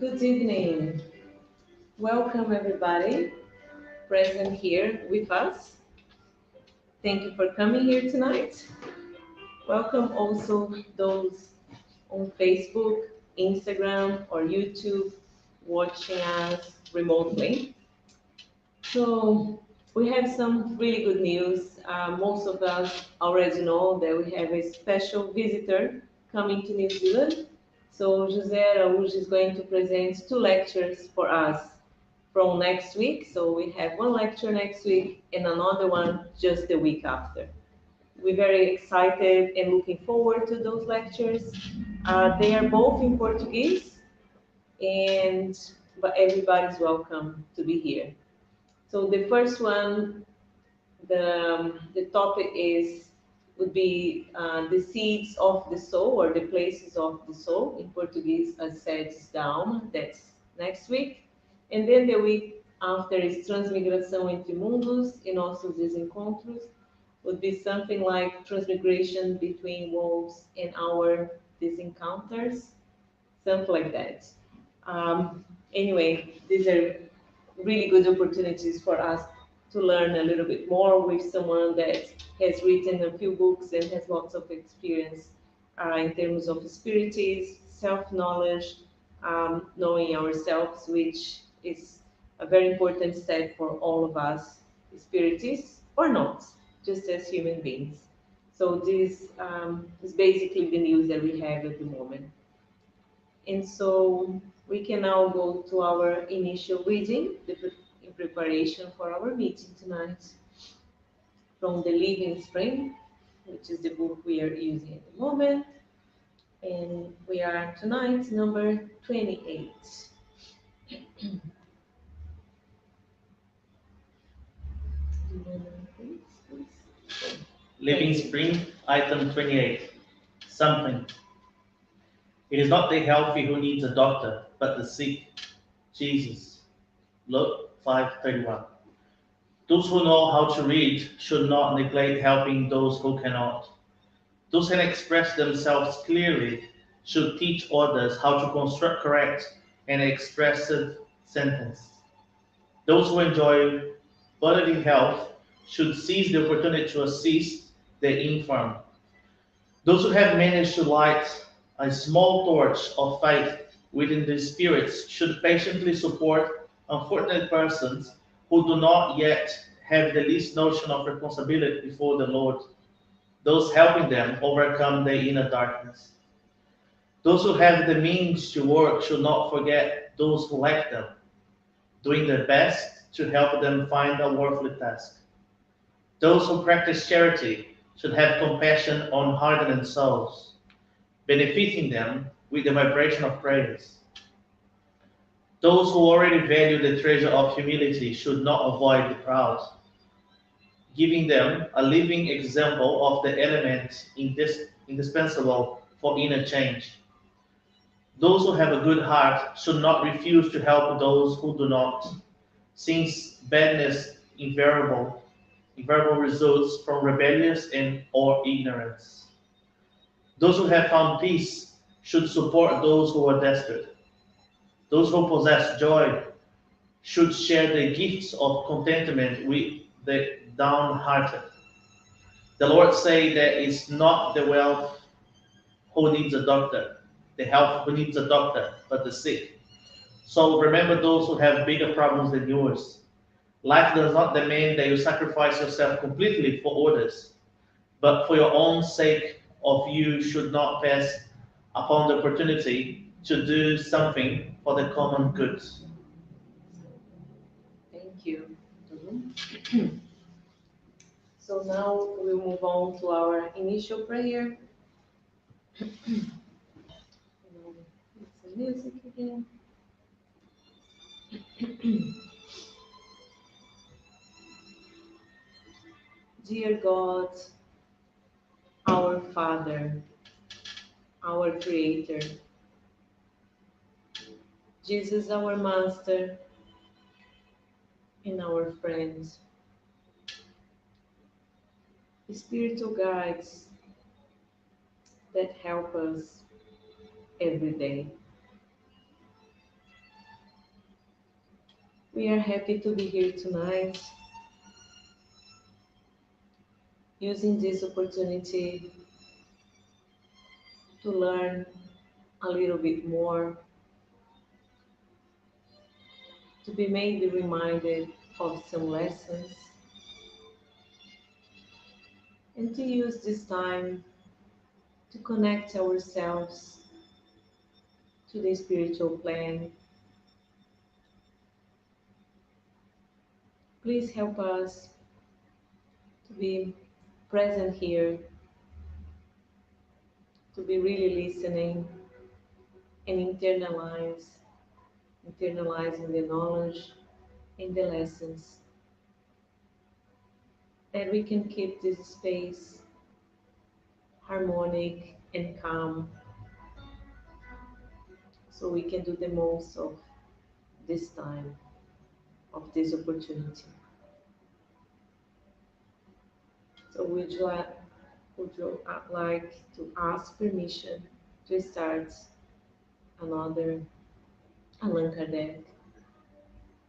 Good evening. Welcome everybody present here with us. Thank you for coming here tonight. Welcome also those on Facebook, Instagram, or YouTube watching us remotely. So we have some really good news. Most of us already know that we have a special visitor coming to New Zealand. So Jose Araujo is going to present two lectures for us from next week. So we have one lecture next week and another one just the week after. We're very excited and looking forward to those lectures. They are both in Portuguese, and but everybody's welcome to be here. So the first one, the topic is would be the seeds of the soul or the places of the soul in Portuguese, as said down. That's next week, and then the week after is transmigração entre mundos e nossos desencontros. Would be something like transmigration between worlds and our disencounters, something like that. Anyway, these are really good opportunities for us to learn a little bit more with someone that has written a few books and has lots of experience in terms of spiritism, self-knowledge, knowing ourselves, which is a very important step for all of us, spiritists or not, just as human beings. So this is basically the news that we have at the moment. And so we can now go to our initial reading in preparation for our meeting tonight from the Living Spring, which is the book we are using at the moment. And we are tonight number 28. Living Spring, item 28. Something. It is not the healthy who needs a doctor, but the sick. Jesus. Luke 5:31. Those who know how to read should not neglect helping those who cannot. Those who can express themselves clearly should teach others how to construct correct and expressive sentences. Those who enjoy bodily health should seize the opportunity to assist the infirm. Those who have managed to light a small torch of faith within the spirits should patiently support unfortunate persons who do not yet have the least notion of responsibility before the Lord, those helping them overcome their inner darkness. Those who have the means to work should not forget those who lack them, doing their best to help them find a worthy task. Those who practice charity should have compassion on hardened souls, benefiting them with the vibration of praise. Those who already value the treasure of humility should not avoid the proud, giving them a living example of the element indispensable for inner change. Those who have a good heart should not refuse to help those who do not, since badness invariable results from rebellious and or ignorance. Those who have found peace should support those who are desperate. Those who possess joy should share the gifts of contentment with the downhearted. The Lord say that it's not the wealth who needs a doctor, the health who needs a doctor, but the sick. So remember those who have bigger problems than yours. Life does not demand that you sacrifice yourself completely for others, but for your own sake of you should not pass upon the opportunity to do something for the common good. Thank you. So now we'll move on to our initial prayer. It's the music again. Dear God, our Father, our Creator, Jesus, our Master, and our friends, spiritual guides that help us every day. We are happy to be here tonight, using this opportunity to learn a little bit more, to be maybe reminded of some lessons, and to use this time to connect ourselves to the spiritual plan. Please help us to be present here, to be really listening and internalizing the knowledge and the lessons, that we can keep this space harmonic and calm, so we can do the most of this time, of this opportunity. So would you like to ask permission to start another Allan Kardec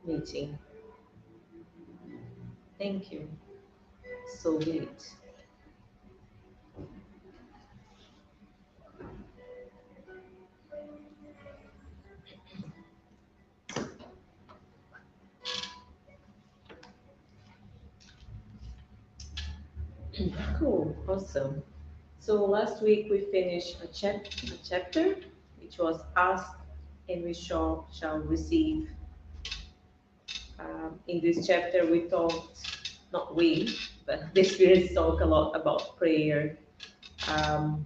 meeting? Thank you. So be it. Cool, awesome. So last week we finished a chapter which was ask and we shall receive. In this chapter we talked, not we, but the spirits talk a lot about prayer, um,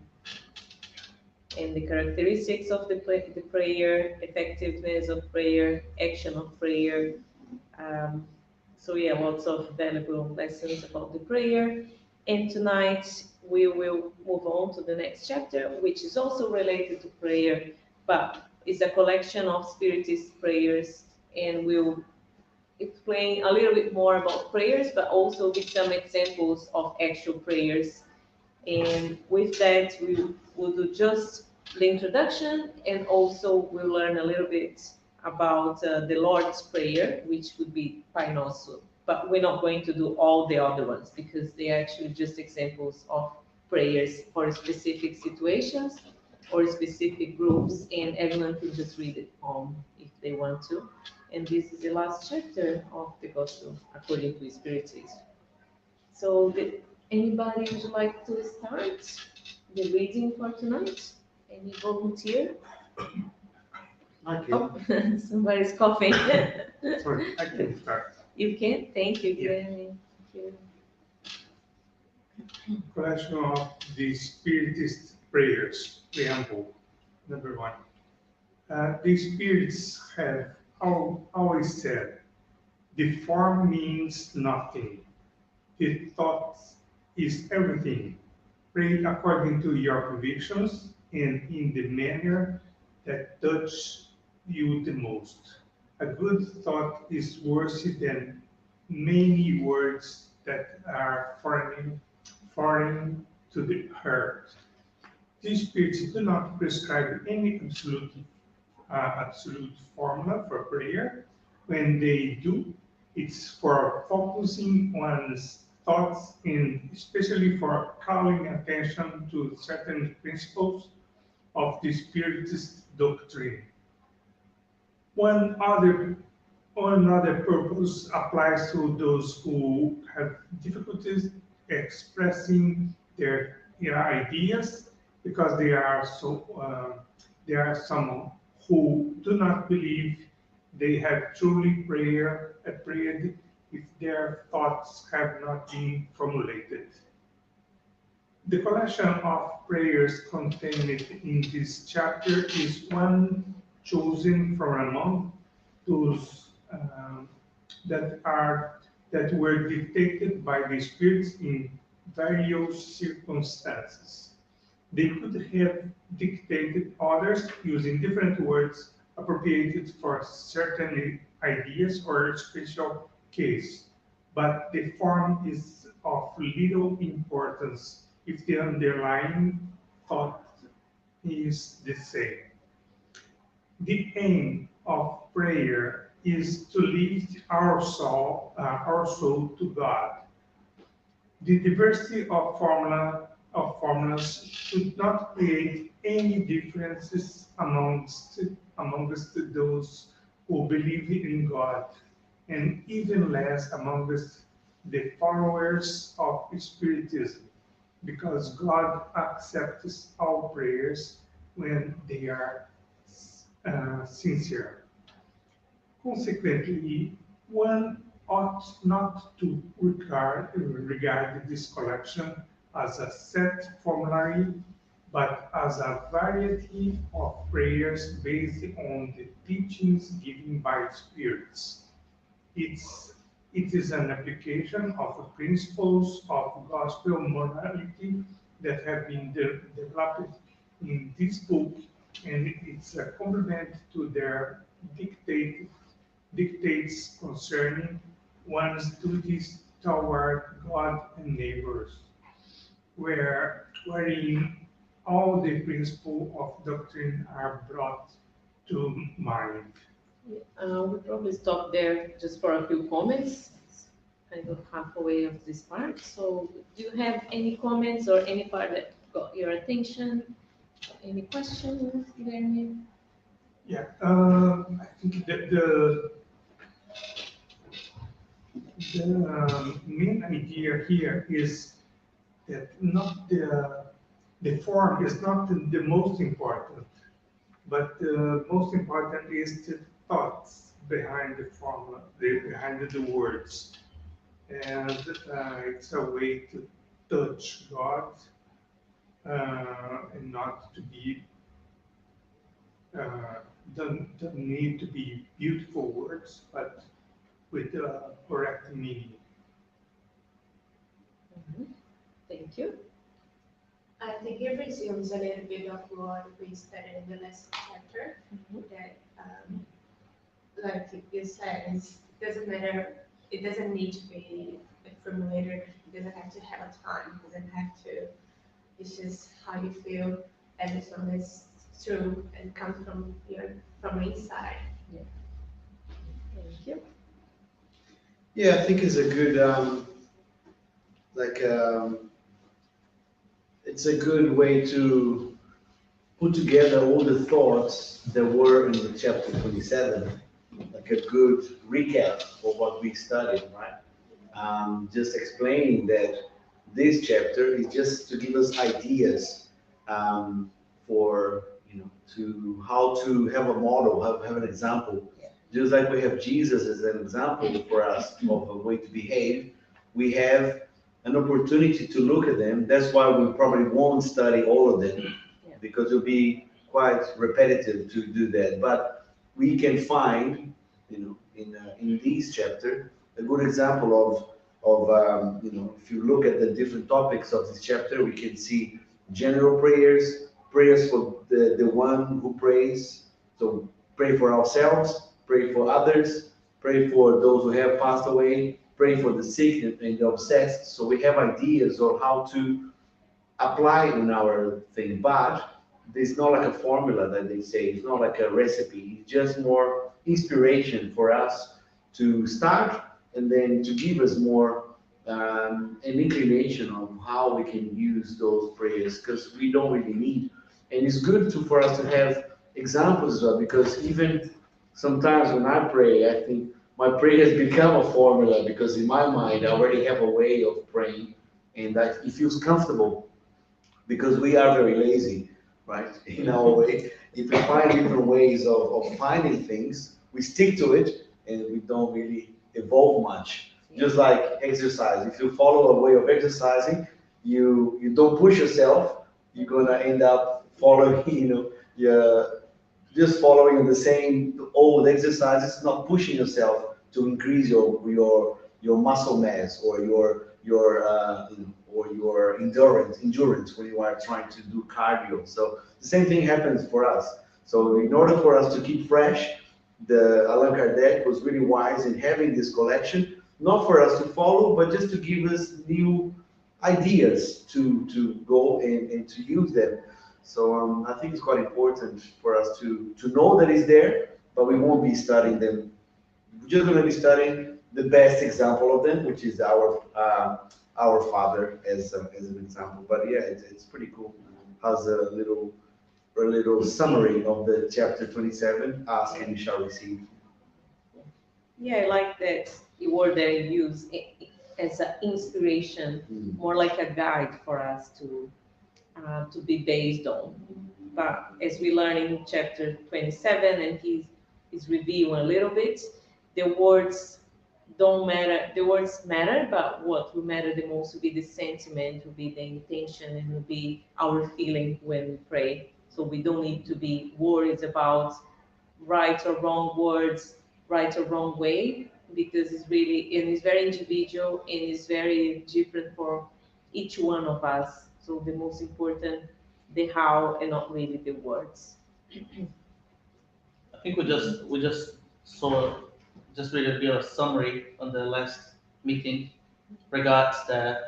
and the characteristics of the prayer, effectiveness of prayer, action of prayer. Um, so yeah, lots of valuable lessons about the prayer. And tonight we will move on to the next chapter, which is also related to prayer, but it's a collection of Spiritist prayers, and we'll explain a little bit more about prayers, but also with some examples of actual prayers. And with that, we will do just the introduction, and also we'll learn a little bit about the Lord's Prayer, which would be Pai Nosso. But we're not going to do all the other ones because they are actually just examples of prayers for specific situations or specific groups, and everyone can just read it if they want to. And this is the last chapter of the Gospel according to Spiritism. So, anybody would like to start the reading for tonight? Any volunteer? I can. Oh, somebody's coughing. Sorry, I can start. You can? Thank you, Yeah. Granny. Thank you. Collection of the Spiritist prayers, preamble, number one. The spirits have always said, the form means nothing. The thought is everything. Pray according to your convictions and in the manner that touches you the most. A good thought is worse than many words that are foreign to the heart. These spirits do not prescribe any absolute formula for prayer. When they do, it's for focusing one's thoughts and especially for calling attention to certain principles of the Spiritist doctrine. One other, one other purpose applies to those who have difficulties expressing their ideas because there are some who do not believe they have truly prayed if their thoughts have not been formulated. The collection of prayers contained in this chapter is one chosen from among those that were dictated by the spirits in various circumstances. They could have dictated others using different words appropriated for certain ideas or special case, but the form is of little importance if the underlying thought is the same. The aim of prayer is to lift our soul to God. The diversity of formulas should not create any differences amongst those who believe in God, and even less amongst the followers of Spiritism, because God accepts all prayers when they are sincere. Consequently, one ought not to regard this collection as a set formulary, but as a variety of prayers based on the teachings given by spirits. It is an application of the principles of gospel morality that have been developed in this book, and it's a complement to their dictates concerning one's duties toward God and neighbors, wherein all the principles of doctrine are brought to mind. We'll probably stop there just for a few comments, kind of halfway of this part. So do you have any comments or any part that got your attention? Any questions, Guilherme? Yeah, I think that the main idea here is that not the form is not the most important, but the most important is the thoughts behind the formula, behind the words, and it's a way to touch God and not to be don't need to be beautiful words, but with correct meaning. Thank you. I think it resumes a little bit of what we studied in the last chapter. That, like you said, it doesn't matter. It doesn't need to be a formulator. It doesn't have to have a time. It doesn't have to. It's just how you feel, and as long as it's true and comes from inside. Yeah. Thank you. Yeah, I think it's a good, like, it's a good way to put together all the thoughts that were in the chapter 27, like a good recap of what we studied, right? Just explaining that this chapter is just to give us ideas for, to how to have a model, have an example. Just like we have Jesus as an example for us of a way to behave, we have an opportunity to look at them. That's why we probably won't study all of them, because it'll be quite repetitive to do that. But we can find, in this chapter, a good example of if you look at the different topics of this chapter, we can see general prayers, prayers for the one who prays. So pray for ourselves, pray for others, pray for those who have passed away, pray for the sick and the obsessed. So we have ideas of how to apply in our thing, but it's not like a formula that they say, it's not like a recipe, it's just more inspiration for us to start and then to give us more an inclination of how we can use those prayers, because we don't really need. And it's good for us to have examples as well, because even sometimes when I pray, I think my prayer has become a formula, because in my mind I already have a way of praying, and it feels comfortable, because we are very lazy, right? In our way, if we find different ways of finding things, we stick to it, and we don't really evolve much. Just like exercise, if you follow a way of exercising, you don't push yourself, you're gonna end up following, just following the same old exercises, not pushing yourself to increase your muscle mass or your endurance when you are trying to do cardio. So the same thing happens for us. So in order for us to keep fresh, Allan Kardec was really wise in having this collection, not for us to follow, but just to give us new ideas to go and to use them. So I think it's quite important for us to know that it's there, but we won't be studying them we're just going to be studying the best example of them, which is our Father as an example. But yeah, it's pretty cool. Has a little summary of the chapter 27. Ask and you shall receive. Yeah, I like that word that you use as an inspiration, more like a guide for us to be based on. But as we learn in chapter 27, and he's reviewing a little bit, the words don't matter. The words matter, but what will matter the most will be the sentiment, will be the intention, and will be our feeling when we pray. So we don't need to be worried about right or wrong words, right or wrong way, because it's really, and it's very individual and it's very different for each one of us. So the most important, the how and not really the words. I think we just saw just really a bit of summary on the last meeting regards the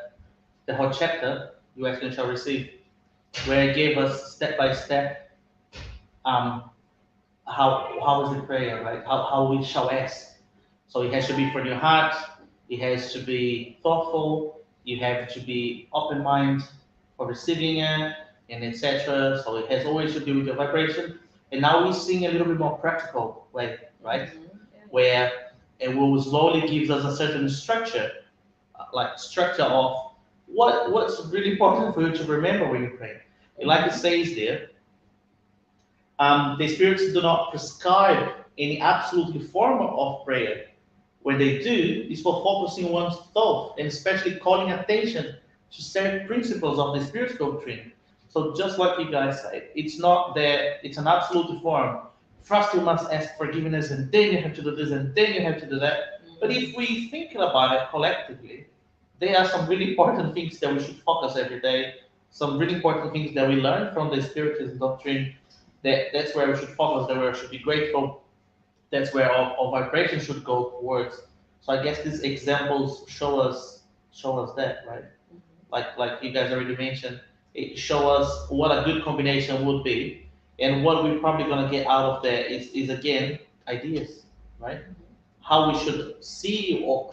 whole chapter you actually shall receive, where it gave us step by step how is the prayer, right? How we shall ask. So it has to be from your heart, it has to be thoughtful, you have to be open mind for receiving it, and etc. So it has always to do with your vibration. And now we're seeing a little bit more practical way, right? Where it will slowly gives us a certain structure, like structure of what's really important for you to remember when you pray. And like it says there, the spirits do not prescribe any absolute form of prayer. When they do, it's for focusing one's thought and especially calling attention to certain principles of the spirit doctrine. So just like you guys said, it's not that it's an absolute form. First you must ask forgiveness and then you have to do this and then you have to do that. But if we think about it collectively, there are some really important things that we should focus every day, some really important things that we learn from the Spiritism doctrine. That's where we should focus, that's where we should be grateful, that's where our vibration should go towards. So I guess these examples show us that, right? Like you guys already mentioned, it show us what a good combination would be, and what we're probably gonna get out of that is again ideas, right? How we should see or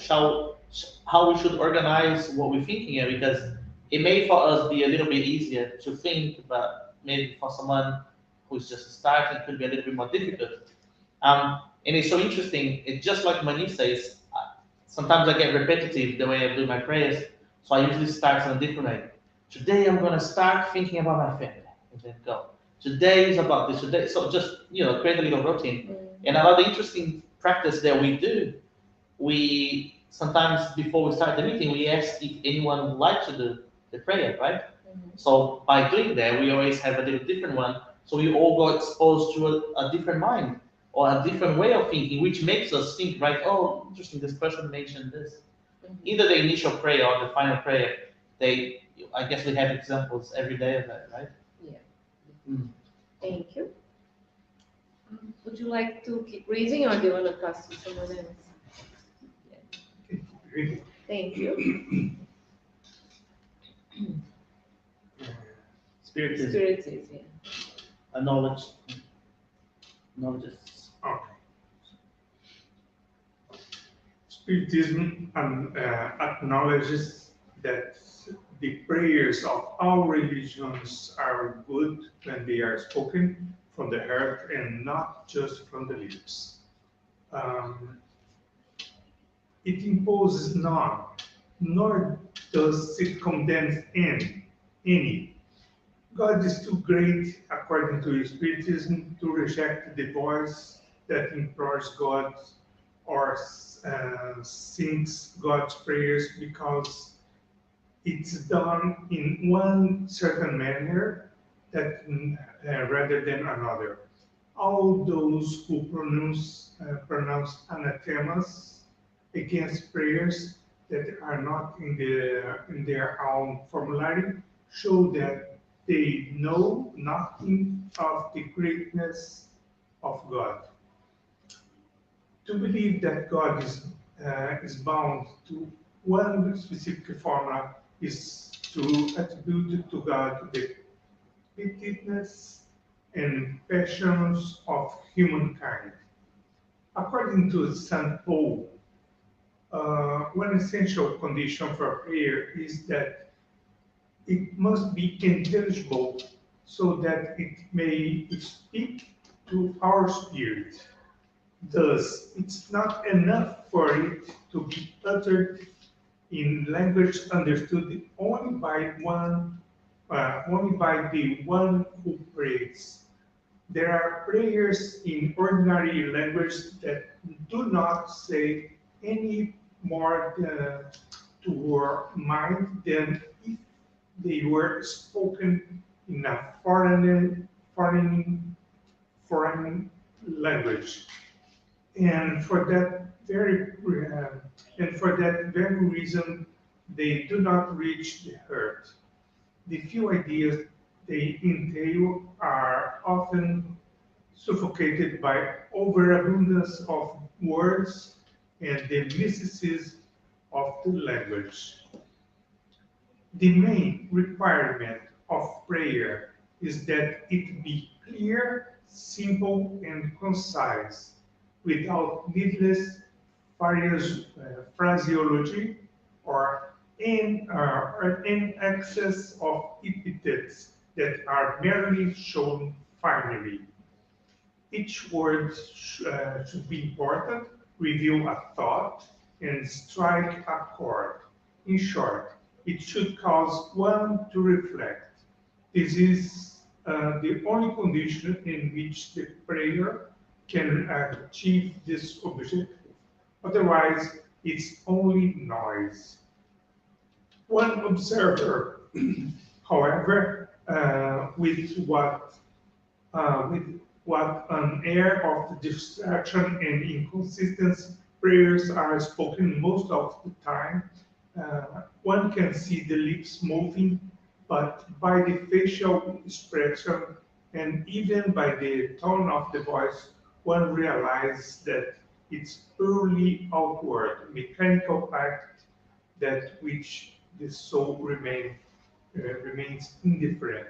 how we should organize what we're thinking here, because it may for us be a little bit easier to think, but maybe for someone who's just starting could be a little bit more difficult. And it's so interesting. It's just like Mani says. Sometimes I get repetitive the way I do my prayers, so I usually start on a different way. Today I'm gonna start thinking about my family, and then go. Today is about this. Today, so just create a little routine. And another interesting practice that we do, we sometimes before we start the meeting, we ask if anyone would like to do the prayer, right? So by doing that, we always have a little different one. So we all got exposed to a different mind or a different way of thinking, which makes us think, right? Oh, interesting. This person mentioned this. Either the initial prayer or the final prayer. I guess we have examples every day of that, right? Yeah. Thank you. Would you like to keep reading, or do you want to pass to someone else? Really? Thank you. Spiritism, Spiritism, yeah. a knowledge. Okay. Spiritism acknowledges that the prayers of all religions are good when they are spoken from the heart and not just from the lips. It imposes none, nor does it condemn any. God is too great, according to Spiritism, to reject the voice that implores God or sings God's prayers because it's done in one certain manner that rather than another. All those who pronounce anathemas against prayers that are not in their own formulary show that they know nothing of the greatness of God. To believe that God is bound to one specific formula is to attribute to God the pettiness and passions of humankind. According to St. Paul, one essential condition for prayer is that it must be intelligible so that it may speak to our spirit. Thus, it's not enough for it to be uttered in language understood only by the one who prays. There are prayers in ordinary language that do not say any more to our mind than if they were spoken in a foreign language. And for that very reason, they do not reach the heart. The few ideas they entail are often suffocated by overabundance of words and the mysticism of the language. The main requirement of prayer is that it be clear, simple, and concise, without needless phraseology or an excess of epithets that are merely shown finally. Each word should be important, reveal a thought, and strike a chord. In short, it should cause one to reflect. This is the only condition in which the prayer can achieve this objective. Otherwise, it's only noise. One observer, however, with what an air of distraction and inconsistency prayers are spoken most of the time, one can see the lips moving, but by the facial expression and even by the tone of the voice, one realizes that it's purely outward, mechanical act that which the soul remains indifferent.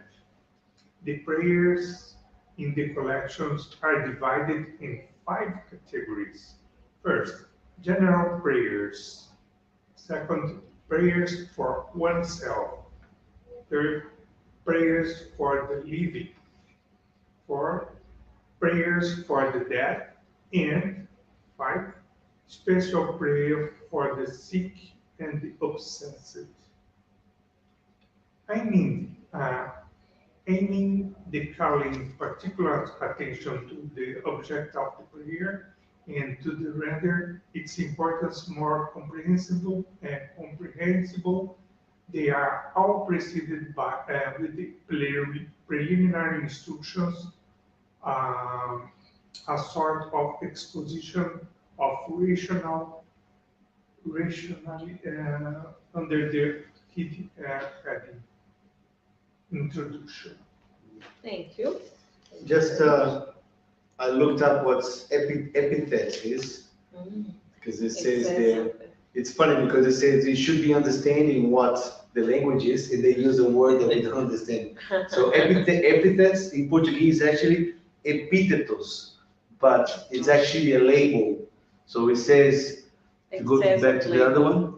The prayers in the collections are divided in 5 categories. First, general prayers. Second, prayers for oneself. Third, prayers for the living. Fourth, prayers for the dead. And 5, special prayer for the sick and the obsessed. I mean, aiming the calling particular attention to the object of the prayer and to the render its importance more comprehensible, they are all preceded by with the preliminary instructions, a sort of exposition of rationally under the heading introduction. Thank you. Just, I looked up what epithet is, because it says there, it's funny because it says you should be understanding what the language is, and they use a word that we don't understand. So epithets in Portuguese is actually epítetos, but it's actually a label. So it says, to go back to the other one.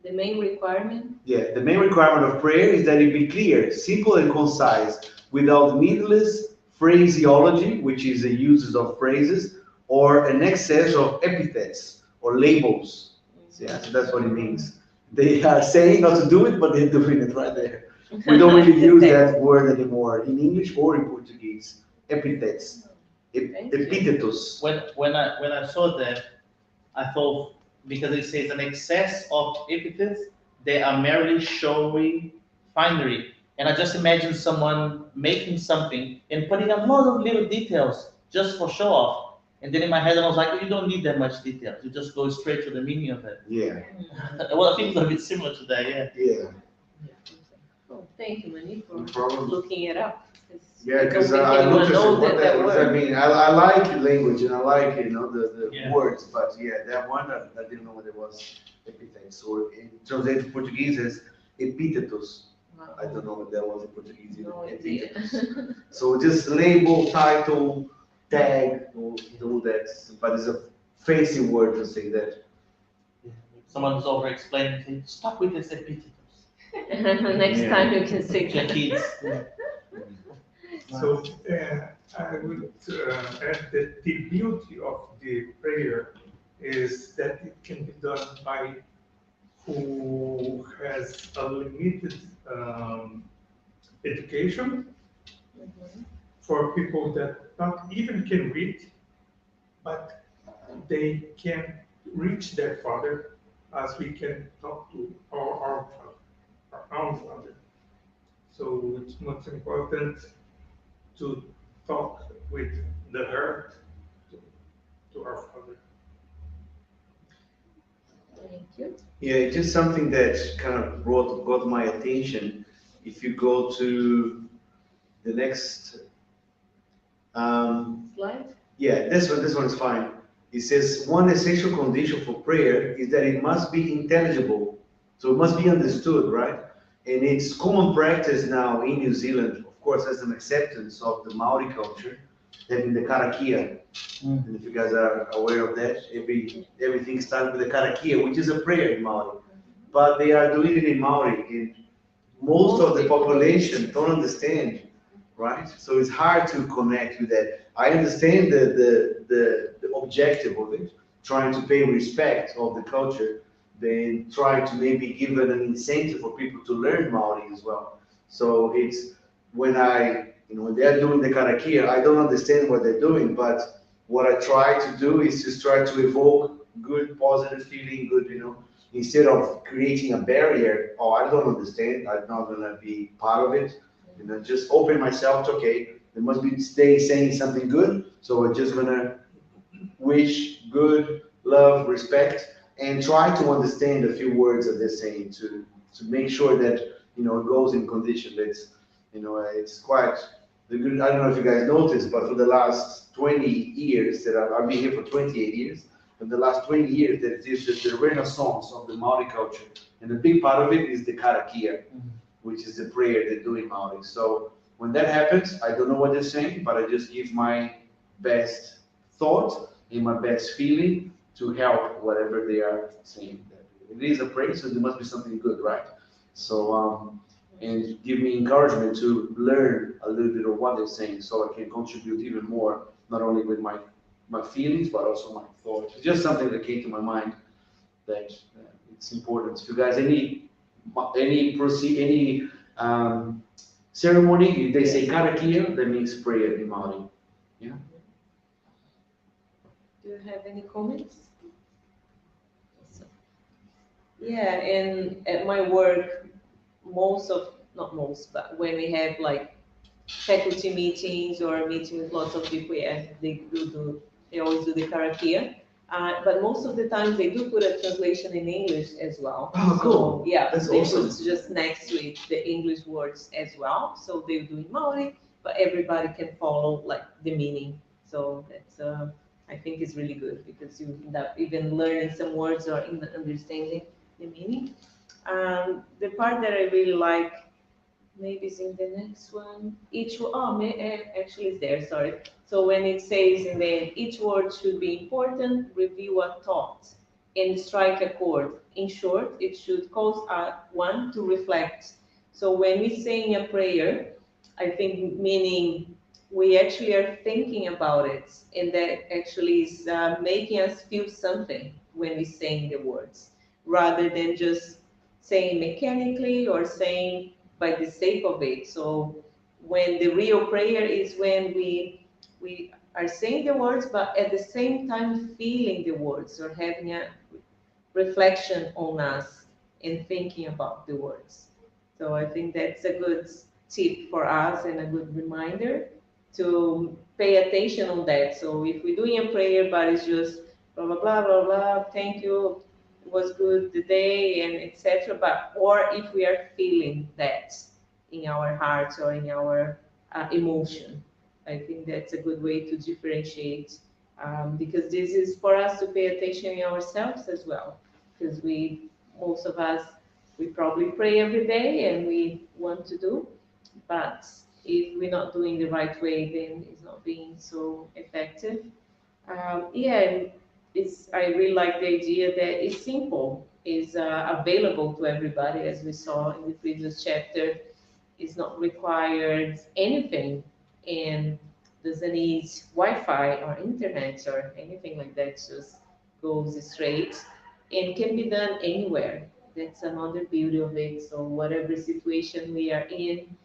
The main requirement? Yeah, the main requirement of prayer is that it be clear, simple, and concise, without needless phraseology, which is the uses of phrases, or an excess of epithets or labels. Yeah, so that's what it means. They are saying not to do it, but they're doing it right there. We don't really use that word anymore in English or in Portuguese. Epithets, epítetos. When I saw that, I thought, because it says an excess of epithets, they are merely showing finery. And I just imagine someone making something and putting a lot of little details just for show off. And then in my head, I was like, you don't need that much detail. You just go straight to the meaning of it. Yeah. Well, I think it's a bit similar to that, yeah. Yeah. Oh, thank you, Manny, for No problem. looking it up. Yeah, because I noticed what that was. I mean, I like language and I like, the words, but yeah, that one, I didn't know what it was. Epithets, or in translated Portuguese as epítetos. Wow. I don't know what that was in Portuguese. No idea. So just label, title, tag, all that, but it's fancy word to say that. Someone's over explaining things. Stop with this epithets. Next Yeah. time you can say To kids. So I would add that the beauty of the prayer is that it can be done by who has a limited education, for people that not even can read, but they can reach their Father as we can talk to our Father, our own Father. So it's much important to talk with the heart to, to our Father. Thank you. Yeah, it's just something that kind of got my attention. If you go to the next, Slide. yeah, this one is fine. It says one essential condition for prayer is that it must be intelligible, so it must be understood, right? And it's common practice now in New Zealand, of course, as an acceptance of the Maori culture, having the karakia. And if you guys are aware of that, everything starts with the karakia, which is a prayer in Maori. But they are doing it in Maori, and most of the population don't understand, right? So it's hard to connect with that. I understand the objective of it, trying to pay respect of the culture, then trying to maybe give it an incentive for people to learn Maori as well. So it's when they're doing the karakia, I don't understand what they're doing, but what I try to do is just try to evoke good, positive feeling, good, instead of creating a barrier. Oh, I don't understand. I'm not gonna be part of it. Just open myself to, okay, they must be saying something good. So we're just gonna wish good, love, respect, and try to understand a few words that they're saying to make sure that it goes in condition. It's quite the good. I don't know if you guys noticed, but for the last 20 years that I've been here for 28 years. In the last 20 years, there is the renaissance of the Maori culture, and a big part of it is the karakia, which is the prayer they do in Maori. So when that happens, I don't know what they're saying, but I just give my best thought and my best feeling to help whatever they are saying. It is a prayer, so there must be something good, right? So, and give me encouragement to learn a little bit of what they're saying so I can contribute even more, not only with my feelings, but also my thoughts. It's just something that came to my mind that it's important. If you guys any ceremony, if they say karakia, that means prayer in Maori. Yeah. Do you have any comments? Yeah, and at my work, not most, but when we have like faculty meetings or a meeting with lots of people, yeah, they always do the karakia. But most of the times they do put a translation in English as well. Oh, cool. So, yeah, That's they awesome. put just next to it the English words as well. So they do in Maori, but everybody can follow like the meaning. So that's I think is really good because you end up even learning some words or understanding the meaning. The part that I really like, maybe it's in the next one. Actually it's there, sorry. So when it says in the end, each word should be important, review a thought, and strike a chord. In short, it should cause one to reflect. So when we say a prayer, I think meaning we actually are thinking about it, and that actually is making us feel something when we saying the words, rather than just saying mechanically or saying by the sake of it. So when the real prayer is when we are saying the words, but at the same time feeling the words or having a reflection on us and thinking about the words. So I think that's a good tip for us and a good reminder to pay attention on that. So if we're doing a prayer, but it's just blah blah blah blah blah, thank you, it was good the day and etc. But or if we are feeling that in our hearts or in our emotion, I think that's a good way to differentiate because this is for us to pay attention in ourselves as well. Because most of us, we probably pray every day and we want to do, but if we're not doing the right way, then it's not being so effective. Yeah, and I really like the idea that it's simple, is available to everybody, as we saw in the previous chapter. It's not required anything, and doesn't need Wi-Fi or internet or anything like that. Just goes straight and can be done anywhere. That's another beauty of it. So whatever situation we are in,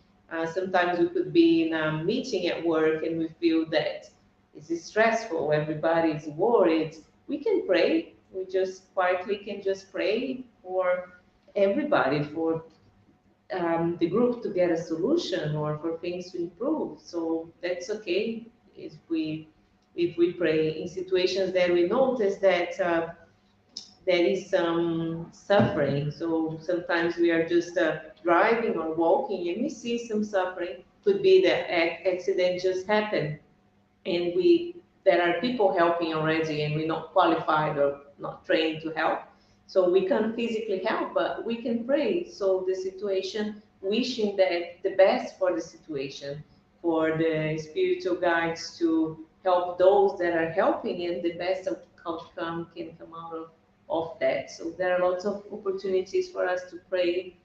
sometimes we could be in a meeting at work and we feel that it's stressful, everybody is worried. We can pray. We just quietly can just pray for everybody, for the group to get a solution or for things to improve. So that's okay if we pray in situations that we notice that there is some suffering. So sometimes we are just driving or walking and we see some suffering. Could be that accident just happened and we there are people helping already and we're not qualified or not trained to help. So we can't physically help, but we can pray. So the situation, wishing that the best for the situation, for the spiritual guides to help those that are helping, and the best outcome can come out of that. So there are lots of opportunities for us to pray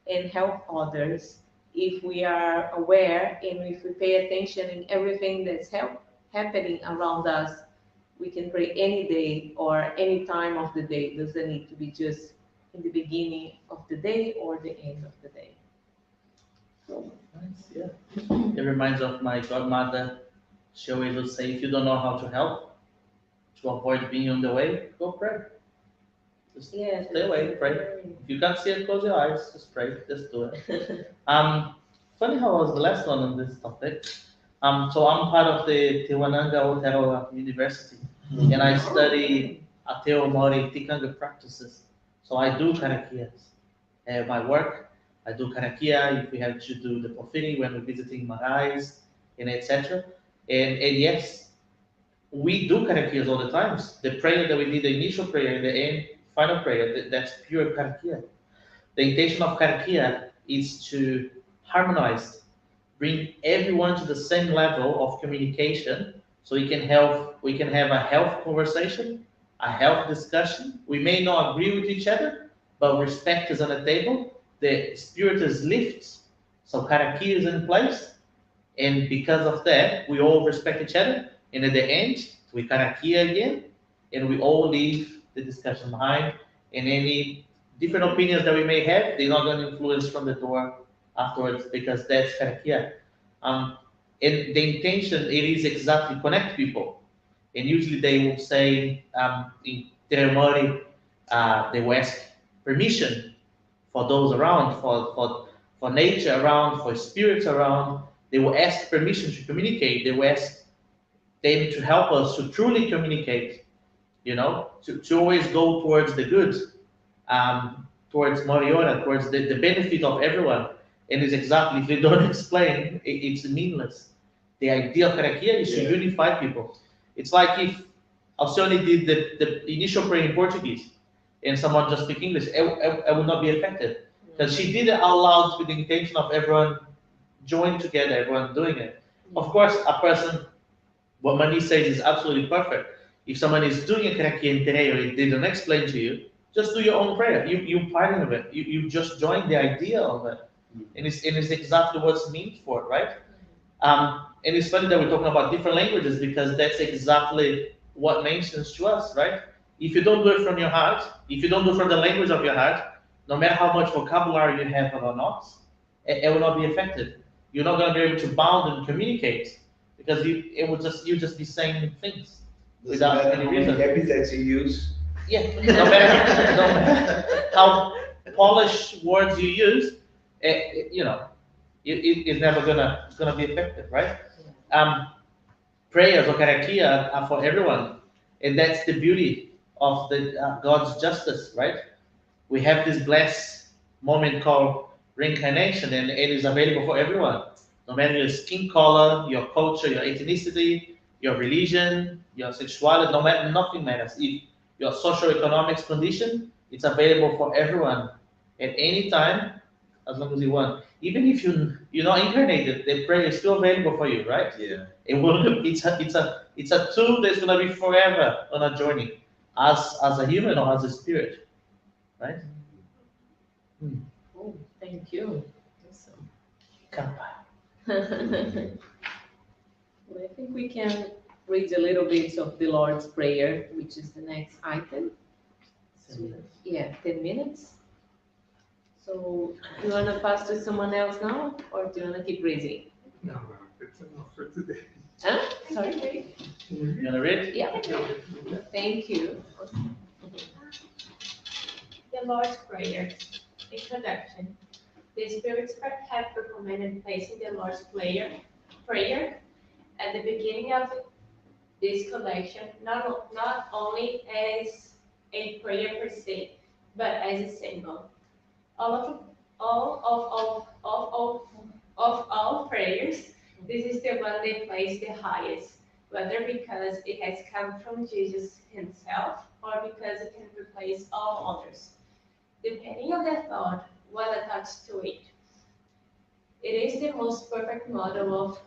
and help others if we are aware and if we pay attention in everything that's happening around us. We can pray any day or any time of the day. It doesn't need to be just in the beginning of the day or the end of the day. So, Nice, yeah. It reminds of my godmother. She always would say, if you don't know how to help, to avoid being on the way, go pray. Just yeah, stay away, pray. If you can't see it, close your eyes, just pray, just do it. Funny how I was the last one on this topic. So I'm part of the Tiwananga Aotearoa University, and I study Ateo Maori Tikanga practices. So I do karakias. My work, I do karakia if we have to do the pofini when we're visiting marais, and etc. And yes, we do karakias all the times. The prayer that we did, the initial prayer and the end, final prayer, that's pure karakia. The intention of karakia is to harmonize, bring everyone to the same level of communication, so we can have a health conversation, a health discussion. We may not agree with each other, but respect is on the table. The spirit is lifted, so karakia is in place, and because of that, we all respect each other. And at the end, we karakia again, and we all leave the discussion behind. And any different opinions that we may have, they're not going to influence from the door afterwards, because that's karakia. Um, and the intention, it is exactly connect people. And usually they will say, in ceremony, they will ask permission for those around, for nature around, for spirits around. They will ask permission to communicate. They will ask them to help us to truly communicate, to always go towards the good, towards Moriora, towards the benefit of everyone. And it's exactly, if they don't explain, it's meaningless. The idea of Karakia is to unify people. It's like if Alcione did the initial prayer in Portuguese and someone just speak English, it would not be effective. Because she did it out loud with the intention of everyone joining together, everyone doing it. Of course, a person, what Mani says is absolutely perfect. If someone is doing a Karakia in Tereo, they don't explain to you, just do your own prayer. You part of it. You just join the idea of it. And it's exactly what's meant for it, right? And it's funny that we're talking about different languages, because that's exactly what mentions to us, right? If you don't do it from your heart, if you don't do it from the language of your heart, no matter how much vocabulary you have or not, it will not be effective. You're not going to be able to bound and communicate, because you just be saying things without any reason. The epithets you use. Yeah, no matter how polished words you use, it's never gonna be effective, right? Prayers or karakia are for everyone, and that's the beauty of the God's justice, right? We have this blessed moment called reincarnation, and it is available for everyone, no matter your skin color, your culture, your ethnicity, your religion, your sexuality. No matter, nothing matters. If your socio-economic condition, it's available for everyone at any time, as long as you want. Even if you're not incarnated, the prayer is still available for you, right? Yeah. It's a tool that's gonna be forever on a journey. as a human or as a spirit, right? Oh, thank you. Awesome. Kappa. Well, I think we can read a little bit of the Lord's Prayer, which is the next item. Yeah, 10 minutes. So you want to pass to someone else now, or do you want to keep reading? No, that's enough for today. Huh? Sorry? You wanna read? Yeah, thank you. The Lord's Prayer. Introduction. The Spirits have recommended placing the Lord's prayer at the beginning of this collection, not only as a prayer per se, but as a symbol. Of all prayers, this is the one they place the highest, whether because it has come from Jesus himself or because it can replace all others. Depending on the thought, what attached to it. It is the most perfect model of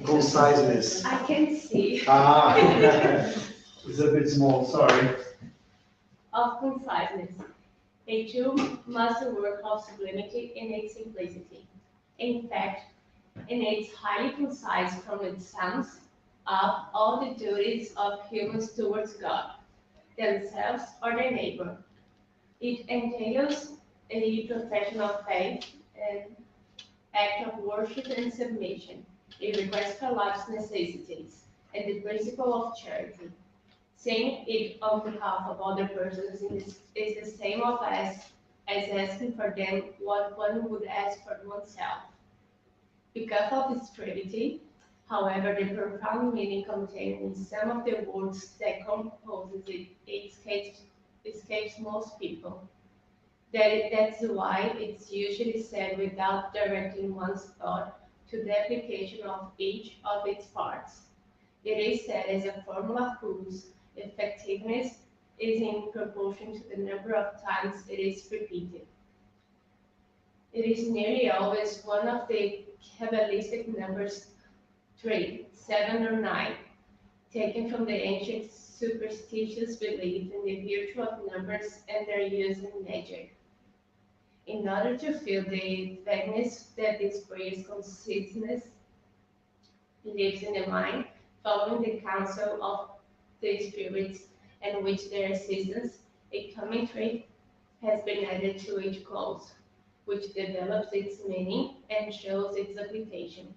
Conciseness. I can see. Ah, it's a bit small, sorry. Of conciseness. A true masterwork of sublimity in its simplicity. In fact, in its highly concise from its sums up all the duties of humans towards God, themselves or their neighbor. It entails a profession of faith, an act of worship and submission, a request for life's necessities, and the principle of charity. Saying it on behalf of other persons is the same of as asking for them what one would ask for oneself. Because of its brevity, however, the profound meaning contained in some of the words that composes it escapes most people. That's why it's usually said without directing one's thought to the application of each of its parts. It is said as a formula whose effectiveness is in proportion to the number of times it is repeated. It is nearly always one of the Kabbalistic numbers 3, 7, or 9, taken from the ancient superstitious belief in the virtue of numbers and their use in magic. In order to feel the vagueness that this prayer's consciousness lives in the mind, following the counsel of the spirits and with their assistance, a commentary has been added to each clause, which develops its meaning and shows its application.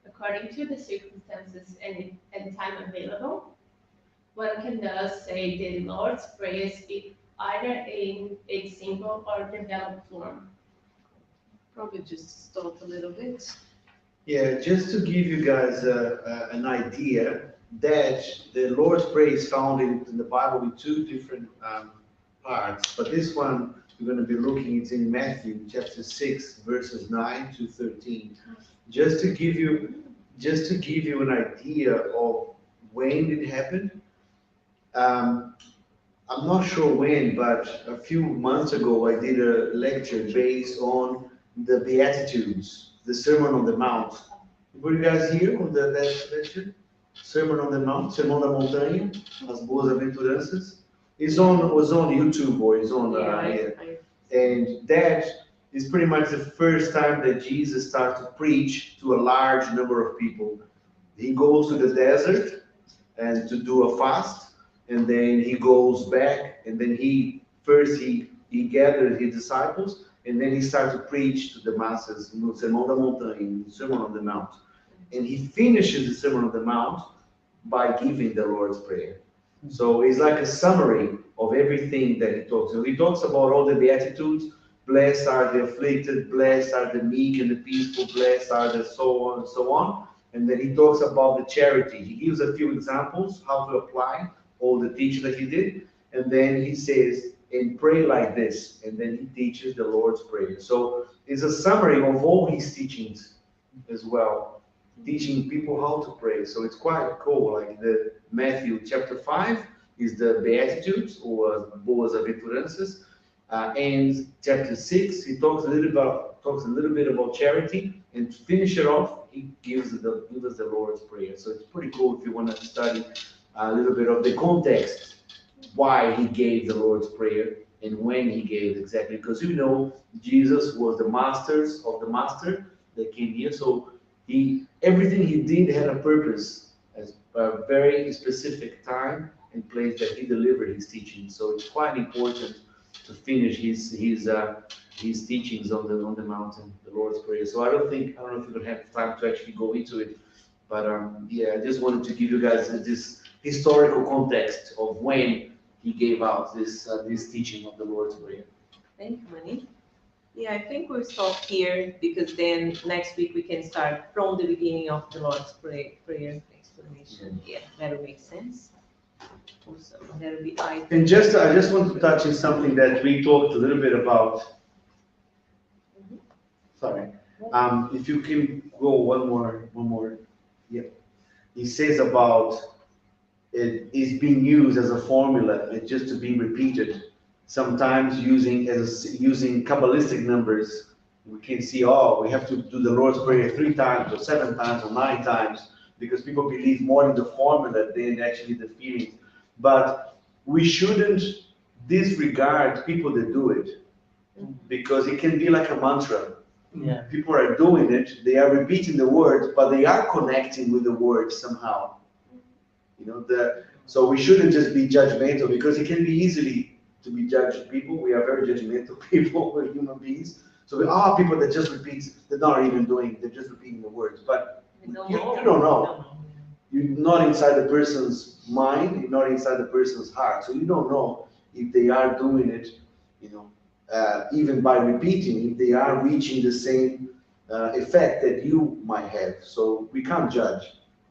According to the circumstances and time available, one can thus say the Lord's Prayer either in a simple or developed form. Probably just stop a little bit. Yeah, just to give you guys an idea that the Lord's Prayer is found in the Bible in two different parts, but this one we're going to be looking, it's in Matthew chapter 6, verses 9 to 13. Just to give you an idea of when it happened. I'm not sure when, but a few months ago I did a lecture based on the Beatitudes, the Sermon on the Mount. Were you guys here on the last lecture? Sermon on the Mount, Sermão da Montanha, as Boas Aventuranças. It was on YouTube or it's on and that is pretty much the first time that Jesus starts to preach to a large number of people. He goes to the desert and to do a fast, and then he goes back, and then he gathered his disciples, and then he started to preach to the masses, Sermão da Montanha, Sermon on the Mount. And he finishes the Sermon on the Mount by giving the Lord's Prayer. So it's like a summary of everything that he talks. So he talks about all the Beatitudes. Blessed are the afflicted, blessed are the meek and the peaceful, blessed are the so on and so on. And then he talks about the charity. He gives a few examples how to apply all the teaching that he did. And then he says, and pray like this. And then he teaches the Lord's Prayer. So it's a summary of all his teachings as well, teaching people how to pray. So it's quite cool. Like the Matthew chapter 5 is the Beatitudes or Boas Aventuranças. And chapter 6, he talks a little bit about charity, and to finish it off, he gives us the Lord's Prayer. So it's pretty cool if you want to study a little bit of the context, why he gave the Lord's Prayer and when he gave it exactly. Because you know, Jesus was the masters of the master that came here. So everything he did had a purpose, as a very specific time and place that he delivered his teaching. So it's quite important to finish his teachings on the mountain, the Lord's Prayer. So I don't know if we're gonna have time to actually go into it, but yeah, I just wanted to give you guys this historical context of when he gave out this teaching of the Lord's Prayer. Thank you, Manny. Yeah, I think we'll stop here because then next week we can start from the beginning of the Lord's Prayer explanation. Yeah, that'll make sense. Also, that'll be I. And I just want to touch on something that we talked a little bit about. Sorry. If you can go one more. Yeah. He says about it is being used as a formula, it's just to be repeated. Sometimes using Kabbalistic numbers, we can see, we have to do the Lord's Prayer 3 times or 7 times or 9 times because people believe more in the formula than actually the feeling. But we shouldn't disregard people that do it because it can be like a mantra. Yeah. People are doing it, they are repeating the words, but they are connecting with the words somehow. You know, so we shouldn't just be judgmental because it can be easily to be judged people. We are very judgmental people, we're human beings. So we are people that just repeat, they're not even doing, they're just repeating the words. But you don't know. You're not inside the person's mind, you're not inside the person's heart. So you don't know if they are doing it, you know, even by repeating, if they are reaching the same effect that you might have. So we can't judge,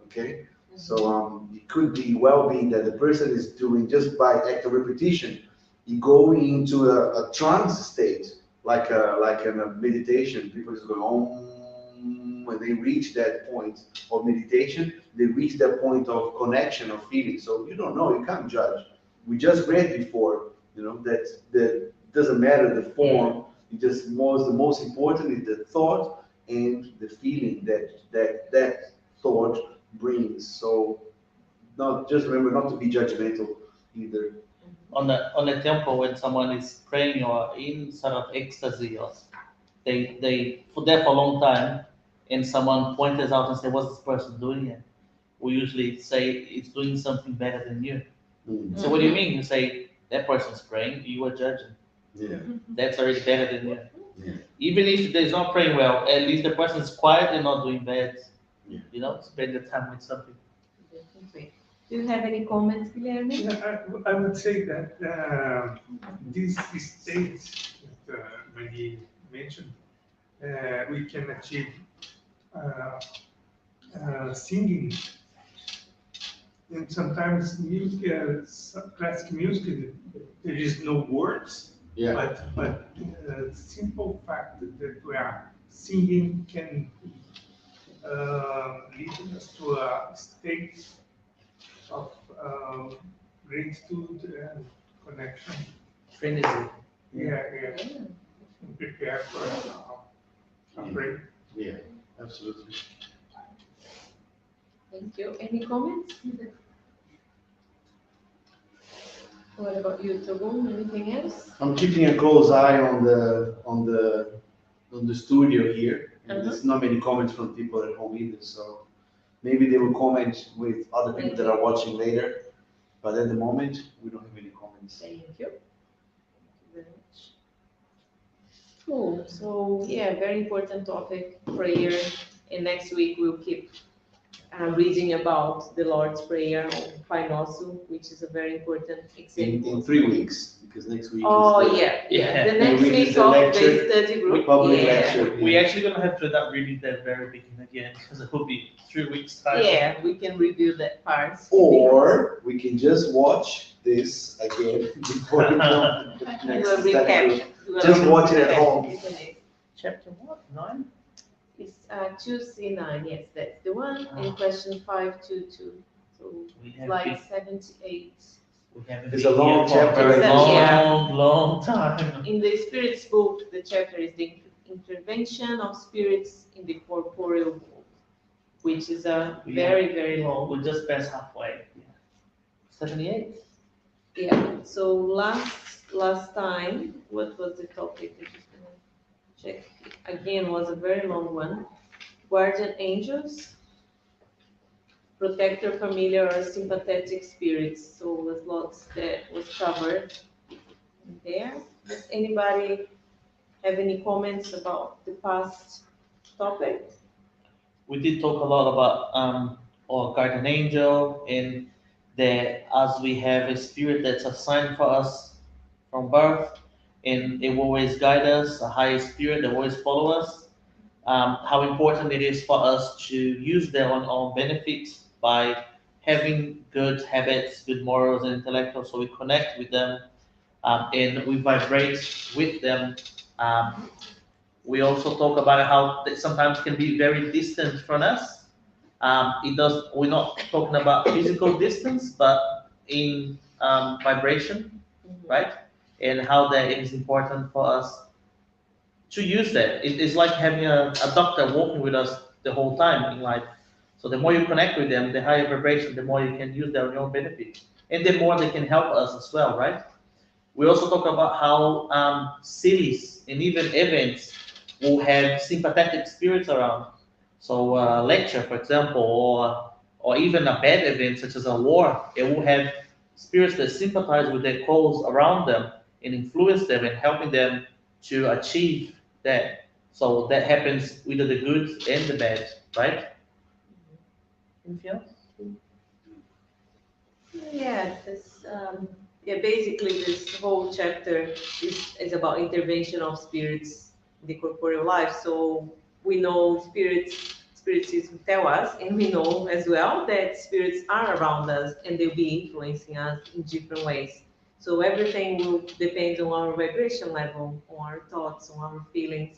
okay? So it could be that the person is doing just by act of repetition, you go into a trance state, like a meditation. People just go on when they reach that point of meditation, they reach that point of connection of feeling. So you don't know, you can't judge. We just read before, you know, that doesn't matter the form. It just the most important is the thought and the feeling that thought brings. So just remember not to be judgmental either. On the temple, when someone is praying or in sort of ecstasy, or they for there for a long time, and someone points out and says, "What's this person doing here?" We usually say it's doing something better than you. So what do you mean? You say that person's praying, you are judging. Yeah. That's already better than you. Yeah. Even if they're not praying well, at least the person is quiet and not doing bad. Yeah. You know, spend the time with something. Definitely. Do you have any comments, Guilherme? Yeah, I would say that these states that Maggie mentioned, we can achieve singing. And sometimes music, classic music, there is no words, Yeah. but the simple fact that we are singing can lead us to a state of gratitude and connection. Frenzy. Yeah. And prepare for a break. Yeah, absolutely. Thank you. Any comments? What about you, Togon? Anything else? I'm keeping a close eye on the studio here. And there's not many comments from people at home either, so maybe they will comment with other people that are watching later. But at the moment, we don't have any comments. Thank you. Thank you very much. Cool. So yeah, very important topic, prayer. And next week we'll keep reading about the Lord's Prayer on Pai Nosso, which is a very important example. In 3 weeks, because next week Oh, is the yeah. The And next we week did the of lecture, the study group. public Yeah. lecture. We actually gonna have to end up reading that very beginning again because it will be 3 weeks time. Yeah, we can review that part. Or we can just watch this again before we come to the Do a next study recap. group. Do a Just watch it at recap, home. isn't it? Chapter what? 9? It's 2C9, yes, that's the one, and question 522. So We have slide been, 78. we haven't It's been a long here for chapter. a very Yeah. long time. In the Spirit's book, the chapter is the intervention of spirits in the corporeal world, which is a Yeah. very long. We'll just pass halfway. 78. Yeah, so last time, what was the topic? I'm just gonna check. Again, was a very long one. Guardian angels, protector, familiar, or sympathetic spirits. So was lots that was covered there. Does anybody have any comments about the past topic? We did talk a lot about our guardian angel, and that as we have a spirit that's assigned for us from birth, and it will always guide us, a higher spirit that will always follow us. How important it is for us to use them on our benefit by having good habits, good morals, and intellectual, so we connect with them, and we vibrate with them. Um, we also talk about how they sometimes can be very distant from us. It does. We're not talking about physical distance, but in vibration, right? And how that is important for us to use that. It is like having a doctor walking with us the whole time in life. So the more you connect with them, the higher vibration, the more you can use them on your benefit, and the more they can help us as well, right? We also talk about how cities and even events will have sympathetic spirits around. So a lecture, for example, or even a bad event such as a war, it will have spirits that sympathize with their cause around them and influence them and helping them to achieve that. So that happens either the good and the bad, right? Anything else? Yeah, yeah, basically this whole chapter is about intervention of spirits in the corporeal life. So we know spiritism tell us, and we know as well that spirits are around us and they'll be influencing us in different ways. So everything will depend on our vibration level, on our thoughts, on our feelings.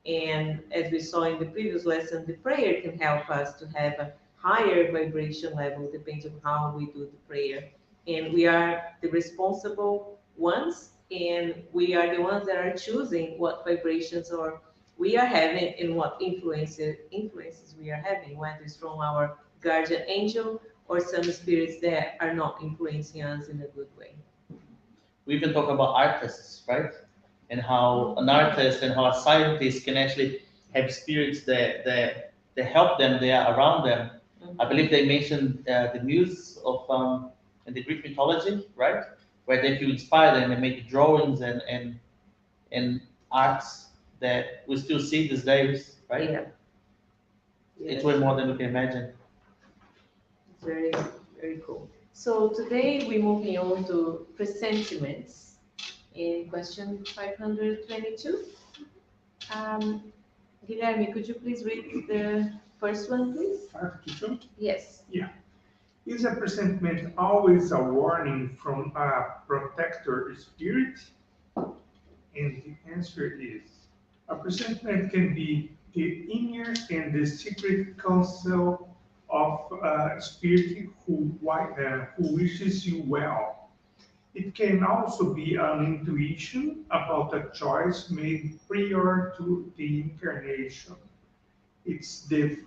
And as we saw in the previous lesson, the prayer can help us to have a higher vibration level, depends on how we do the prayer. And we are the responsible ones, and we are the ones that are choosing what vibrations or we are having and what influences we are having, whether it's from our guardian angel or some spirits that are not influencing us in a good way. We even talk about artists, right? And how an artist and how a scientist can actually have spirits that help them, they are around them. I believe they mentioned the muse of in the Greek mythology, right? Where they feel inspired and they make drawings and arts that we still see these days, right? Yeah. It's way more than we can imagine. It's very, very cool. So today we're moving on to presentiments in question 522. Um, Guilherme, could you please read the first one, please? 522? Yes. Is a presentiment always a warning from a protector spirit? And the answer is, a presentiment can be the inner and the secret counsel of a spirit who wishes you well. It can also be an intuition about a choice made prior to the incarnation. It's the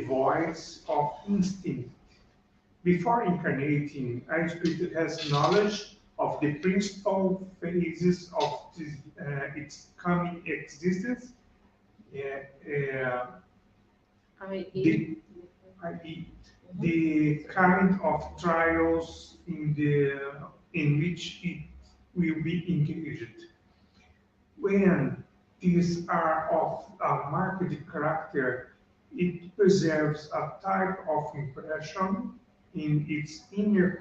voice of instinct. Before incarnating, a spirit has knowledge of the principal phases of its coming existence, uh, I.e. i.e., the kind of trials in which it will be engaged. When these are of a marked character, it preserves a type of impression in its inner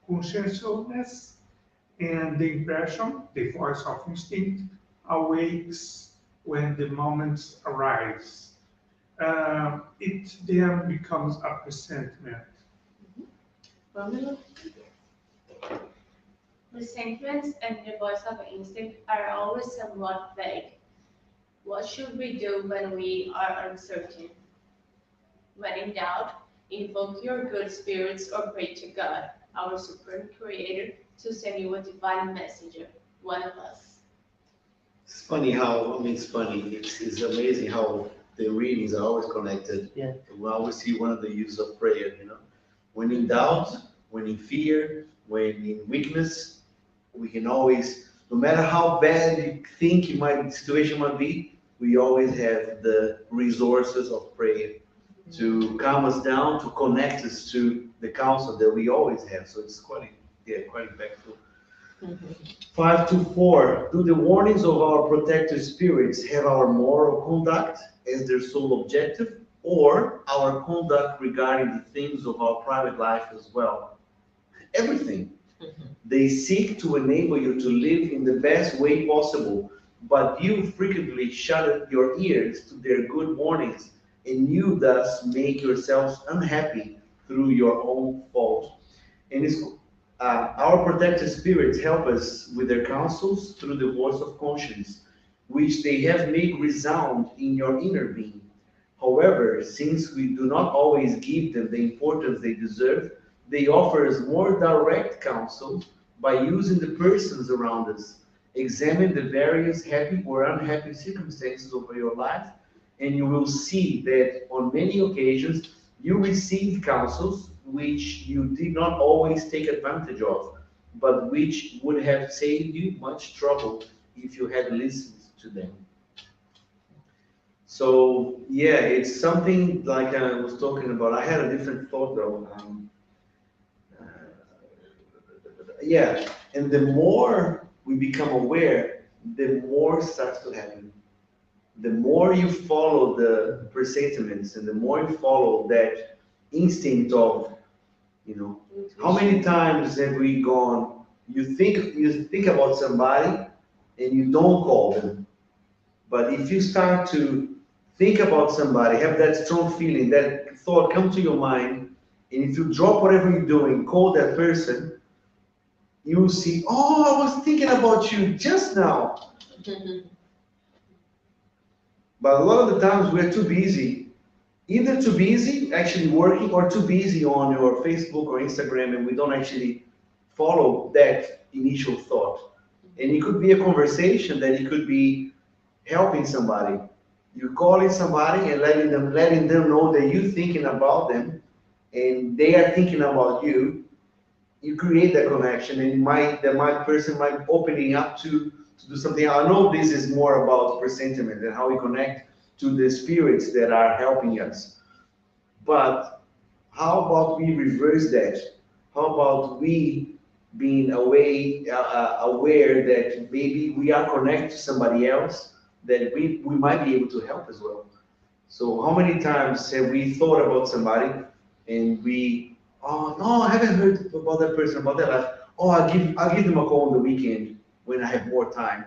consciousness, and the impression, the voice of instinct, awakes when the moments arise. It then becomes a presentiment. Pamela? Presentiments and the voice of instinct are always somewhat vague. What should we do when we are uncertain? When in doubt, invoke your good spirits or pray to God, our supreme creator, to send you a divine messenger, one of us. It's funny how, it's funny, it's amazing how the readings are always connected. Yeah. We always see one of the use of prayer, When in doubt, when in fear, when in weakness. We can always, no matter how bad you think the situation might be, we always have the resources of prayer to calm us down, to connect us to the counsel that we always have. So it's quite, yeah, quite impactful. 524, do the warnings of our protector spirits have our moral conduct as their sole objective, or our conduct regarding the things of our private life as well? Everything. They seek to enable you to live in the best way possible, but you frequently shut your ears to their good warnings, and you thus make yourselves unhappy through your own fault. And our protected spirits help us with their counsels through the voice of conscience, which they have made resound in your inner being. However, since we do not always give them the importance they deserve, they offer us more direct counsel by using the persons around us. Examine the various happy or unhappy circumstances of your life, and you will see that on many occasions you received counsels which you did not always take advantage of, but which would have saved you much trouble if you had listened to them. So yeah, it's something like I was talking about. I had a different thought though. Yeah, and the more we become aware, the more starts to happen. The more you follow the presentiments and the more you follow that instinct of, how many times have we gone, you think about somebody and you don't call them. But if you start to think about somebody, have that strong feeling, that thought come to your mind, and if you drop whatever you're doing, call that person, you will see, oh, I was thinking about you just now. But a lot of the times we're too busy, either too busy actually working or too busy on your Facebook or Instagram, and we don't actually follow that initial thought. And it could be a conversation, that it could be helping somebody. You're calling somebody and letting them know that you're thinking about them and they are thinking about you. You create that connection, and person might opening up to do something. I know this is more about presentiment and how we connect to the spirits that are helping us. But how about we reverse that? How about we being aware that maybe we are connected to somebody else that we might be able to help as well? So how many times have we thought about somebody and we, oh no, I haven't heard about that person, about their life. Oh, I'll give them a call on the weekend when I have more time.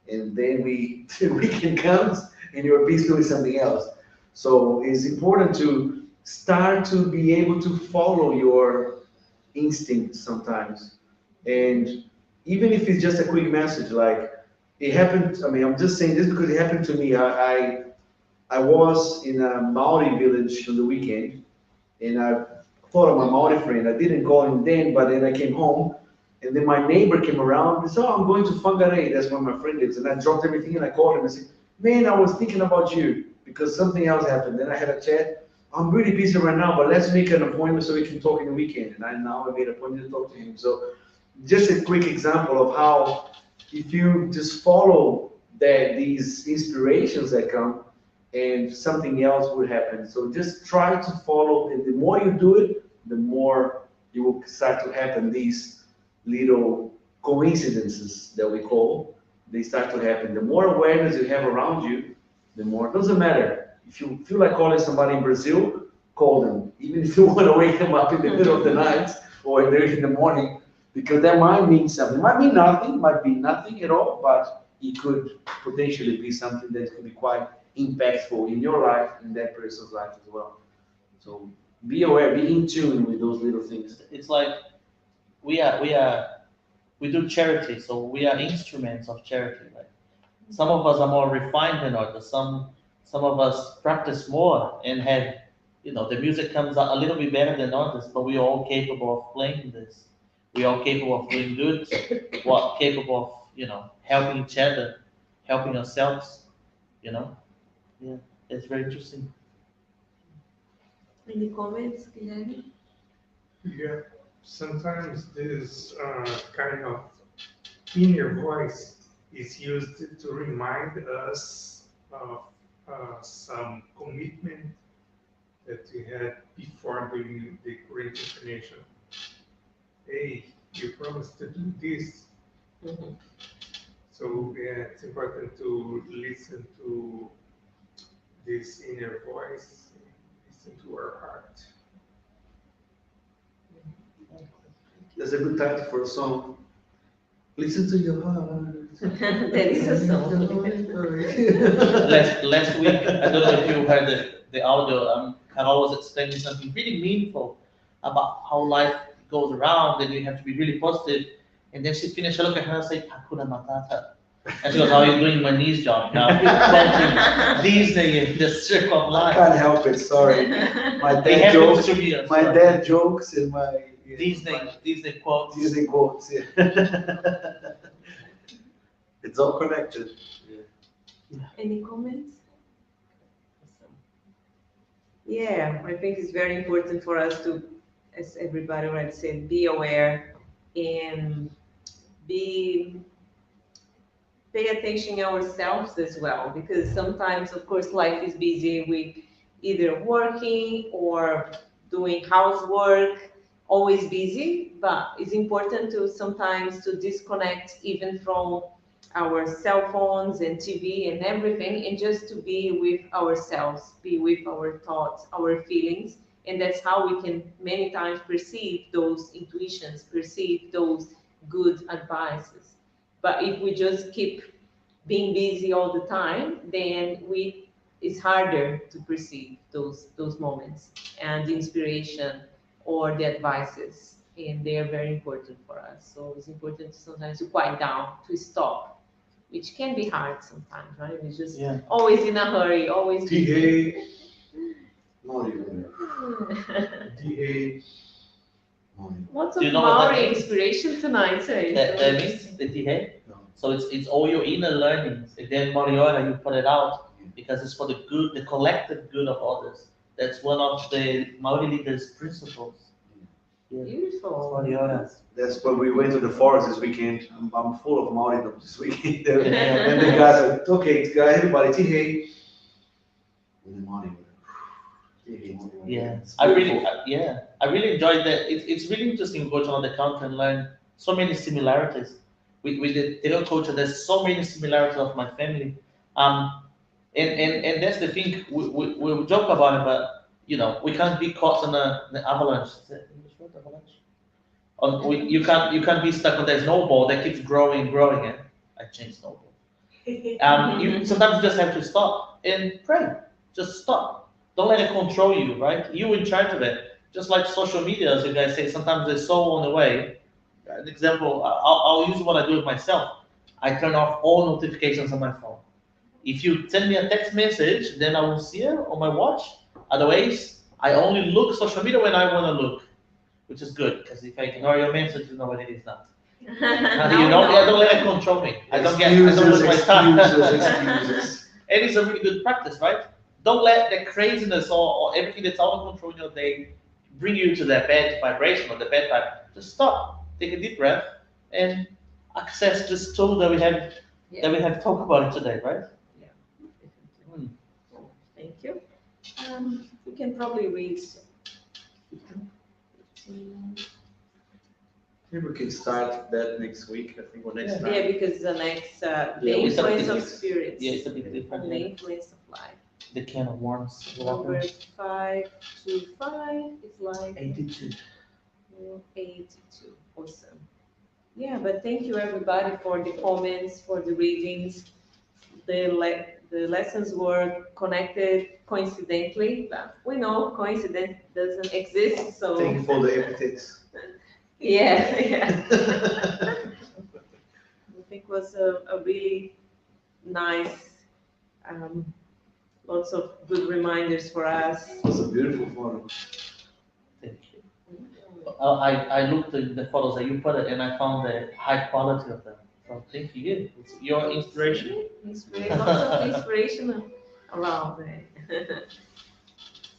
And then the weekend comes and you're busy doing something else. So it's important to start to be able to follow your instincts sometimes. And even if it's just a quick message, like it happened, I mean, I'm just saying this because it happened to me. I was in a Maori village on the weekend, and I thought of my Maori friend. I didn't call him then, but then I came home, and then my neighbor came around and said, oh, I'm going to Whangarei, that's where my friend lives. And I dropped everything and I called him and said, man, I was thinking about you because something else happened. Then I had a chat. I'm really busy right now, but let's make an appointment so we can talk in the weekend. And I made an appointment to talk to him. So just a quick example of how if you just follow these inspirations that come, and something else will happen. So just try to follow, and the more you do it, the more you will start to happen. These little coincidences that we call, they start to happen. The more awareness you have around you, the more, it doesn't matter. If you feel like calling somebody in Brazil, call them. Even if you want to wake them up in the middle of the night or in the morning, because that might mean something. It might mean nothing, might be nothing at all, but it could potentially be something that could be quite impactful in your life and that person's life as well. So be aware, be in tune with those little things. It's like we do charity, so we are instruments of charity. Like some of us are more refined than others. Some of us practice more and have, the music comes out a little bit better than others, but we're all capable of playing this. We're all capable of doing good. We're capable of, helping each other, helping ourselves. Yeah, it's very interesting. Any comments, Guilherme? Yeah. sometimes this kind of inner voice is used to remind us of some commitment that we had before doing the great incarnation. Hey, you promised to do this. Mhm. So yeah, it's important to listen to this inner voice, listen to our heart. There's a good title for a song. Listen to your heart. There is a song. Last week, I don't know if you heard the audio, Carol was explaining something really meaningful about how life goes around and you have to be really positive. And then she finished, I look at her and say, Hakuna Matata. And she goes, how are you doing my knees job now? Something these days, the circle of I life. can't help it, sorry. My They dad happen jokes, to me as my well. dad jokes and my Disney quotes. Disney quotes, yeah. It's all connected. Any comments? Yeah, I think it's very important for us to, as everybody already said, be aware and pay attention ourselves as well, because sometimes, of course, life is busy. We either working or doing housework, always busy, but it's important to sometimes to disconnect even from our cell phones and TV and everything, and just to be with ourselves, be with our thoughts, our feelings, and that's how we can many times perceive those intuitions, perceive those good advices. But if we just keep being busy all the time, then it's harder to perceive those moments and the inspiration or the advices, and they are very important for us. So it's important sometimes to quiet down, to stop, which can be hard sometimes, right? We're just always in a hurry, always busy. DA, Not even. DA, Lots Do of you know what that Maori means? inspiration tonight, say. That means the Tihe. No. So it's all your inner learnings. And then Moriora, you put it out because it's for the good, the collective good of others. That's one of the Maori leaders' principles. Yeah. Beautiful. Moriora. That's when we went to the forest this weekend. I'm full of Maoridom this weekend. And the guys are, okay, everybody, Tihe. And the Maori. Yeah, I really enjoyed that. It's really interesting to go to another country and learn so many similarities. With the Teo culture, there's so many similarities of my family. And that's the thing, we joke about it, but we can't be caught in the avalanche. Is that English word, avalanche? You can't be stuck on that snowball that keeps growing and growing. And I changed snowball. You sometimes just have to stop and pray. Just stop. Don't let it control you, right? You in charge of it. Just like social media, as you guys say, sometimes they're so on the way. An example, I'll use what I do with myself. I turn off all notifications on my phone. If you send me a text message, then I will see it on my watch. Otherwise, I only look social media when I want to look, which is good, because if I ignore your message, you know what it is not. I don't let it control me. I don't lose my time. Excuses. And it's a really good practice, right? Don't let the craziness or everything that's out of control in your day bring you to that bad vibration or the bad vibe. Just stop, take a deep breath, and access this tool that we have talked about it today, right? Yeah. Thank you. We can probably read. Maybe we can start that next week, I think, or next time. Yeah, because the next, the we influence started of this. spirits. Yeah, it's a bit different. And the influence of life. The can of worms. Number 525 is like 82. 82. Awesome. Yeah, but thank you everybody for the comments, for the readings. The lessons were connected coincidentally. But we know coincidence doesn't exist, so. Thank you for the epithets. Yeah. I think it was a really nice, lots of good reminders for us. It was a beautiful forum. Thank you. I looked at the photos that you put it, and I found the high quality of them. So thank you. It's your inspiration. Lots of inspiration around there.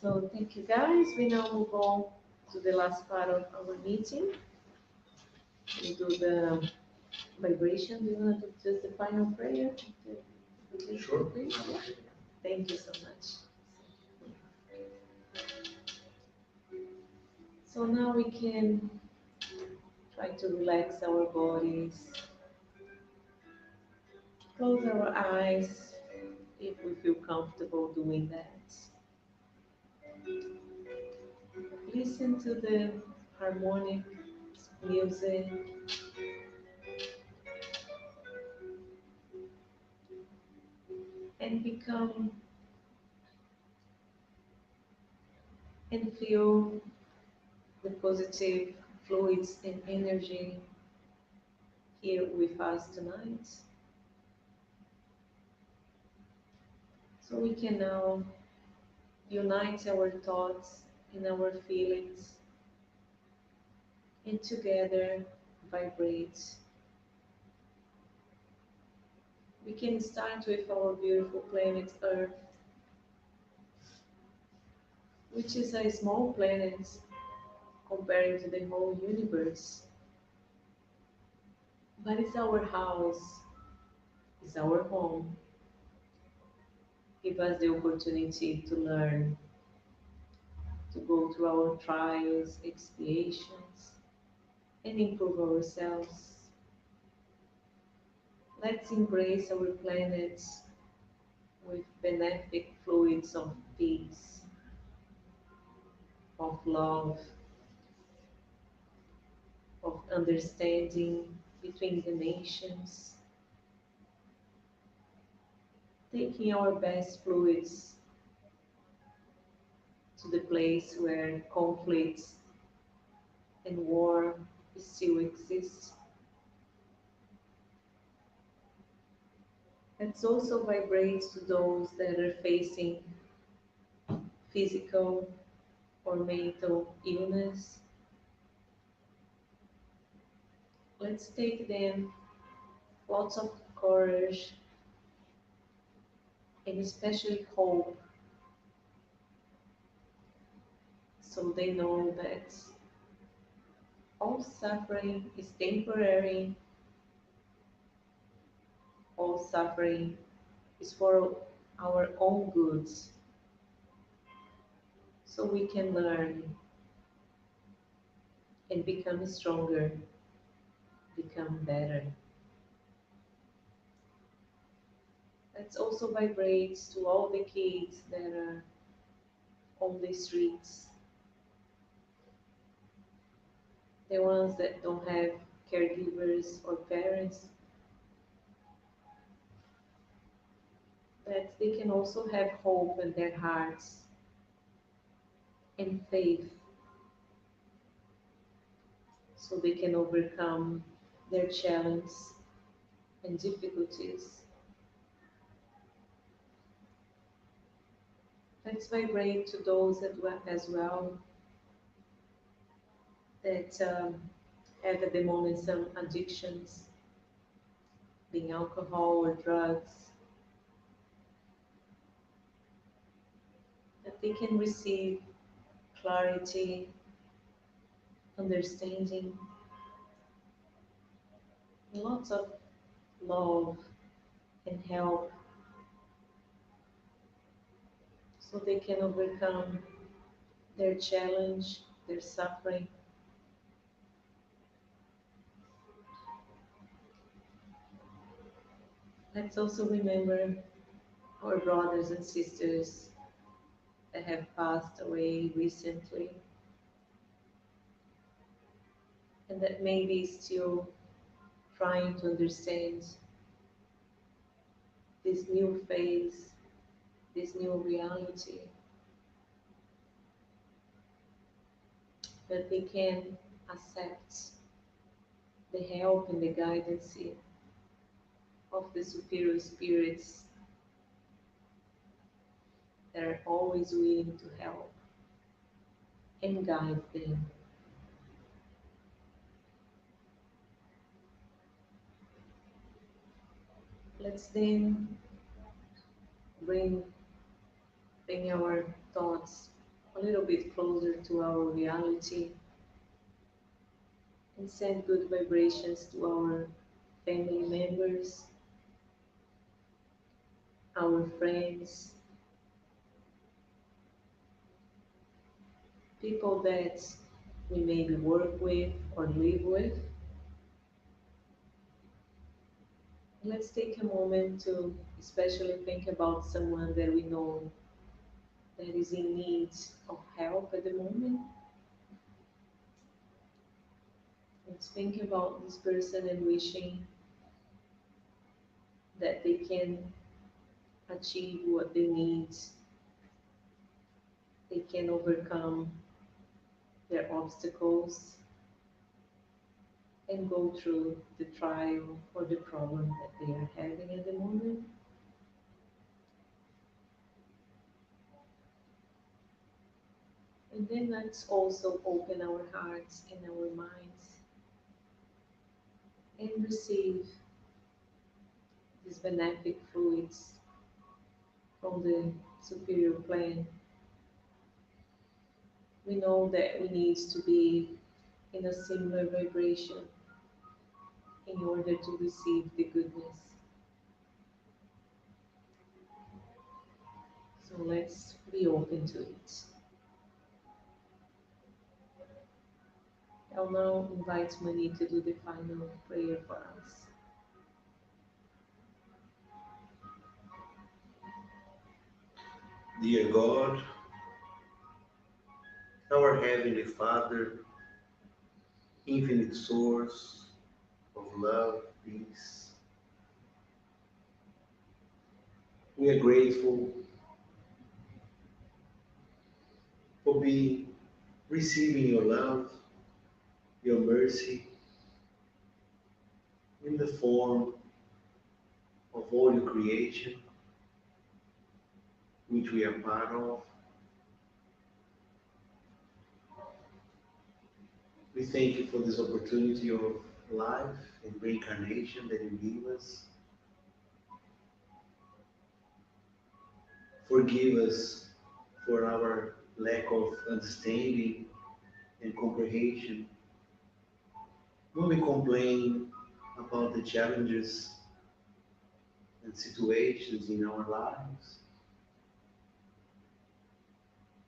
So thank you guys. We now move on to the last part of our meeting. We do the vibration. Do you want to do just the final prayer? Sure. Please? Yeah. Thank you so much. So now we can try to relax our bodies, close our eyes if we feel comfortable doing that. Listen to the harmonic music and become and feel the positive fluids and energy here with us tonight. So we can now unite our thoughts and our feelings and together vibrate. We can start with our beautiful planet Earth, which is a small planet compared to the whole universe. But it's our house, it's our home. Give us the opportunity to learn, to go through our trials, expiations, and improve ourselves. Let's embrace our planet with benefic fluids of peace, of love, of understanding between the nations, taking our best fluids to the place where conflicts and war still exist. Let's also vibrate to those that are facing physical or mental illness. Let's take them lots of courage and especially hope, so they know that all suffering is temporary, all suffering is for our own goods, so we can learn and become stronger, become better. Let's also vibrate to all the kids that are on the streets, the ones that don't have caregivers or parents, that they can also have hope in their hearts and faith, so they can overcome their challenges and difficulties. Let's vibrate to those as well that have at the moment some addictions, being alcohol or drugs, that they can receive clarity, understanding, lots of love and help, so they can overcome their challenge, their suffering. Let's also remember our brothers and sisters that have passed away recently and that may be still trying to understand this new phase, this new reality, that they can accept the help and the guidance of the superior spirits that are always willing to help and guide them. Let's then bring our thoughts a little bit closer to our reality and send good vibrations to our family members, our friends, people that we maybe work with or live with. Let's take a moment to especially think about someone that we know that is in need of help at the moment. Let's think about this person and wishing that they can achieve what they need, they can overcome their obstacles and go through the trial or the problem that they are having at the moment. And then let's also open our hearts and our minds and receive these benefic fluids from the superior plane. We know that we need to be in a similar vibration in order to receive the goodness. So let's be open to it. I'll now invite Mani to do the final prayer for us. Dear God, our Heavenly Father, infinite source of love, peace, we are grateful for receiving your love, your mercy in the form of all your creation, which we are part of. We thank you for this opportunity of life and reincarnation that you give us. Forgive us for our lack of understanding and comprehension when we complain about the challenges and situations in our lives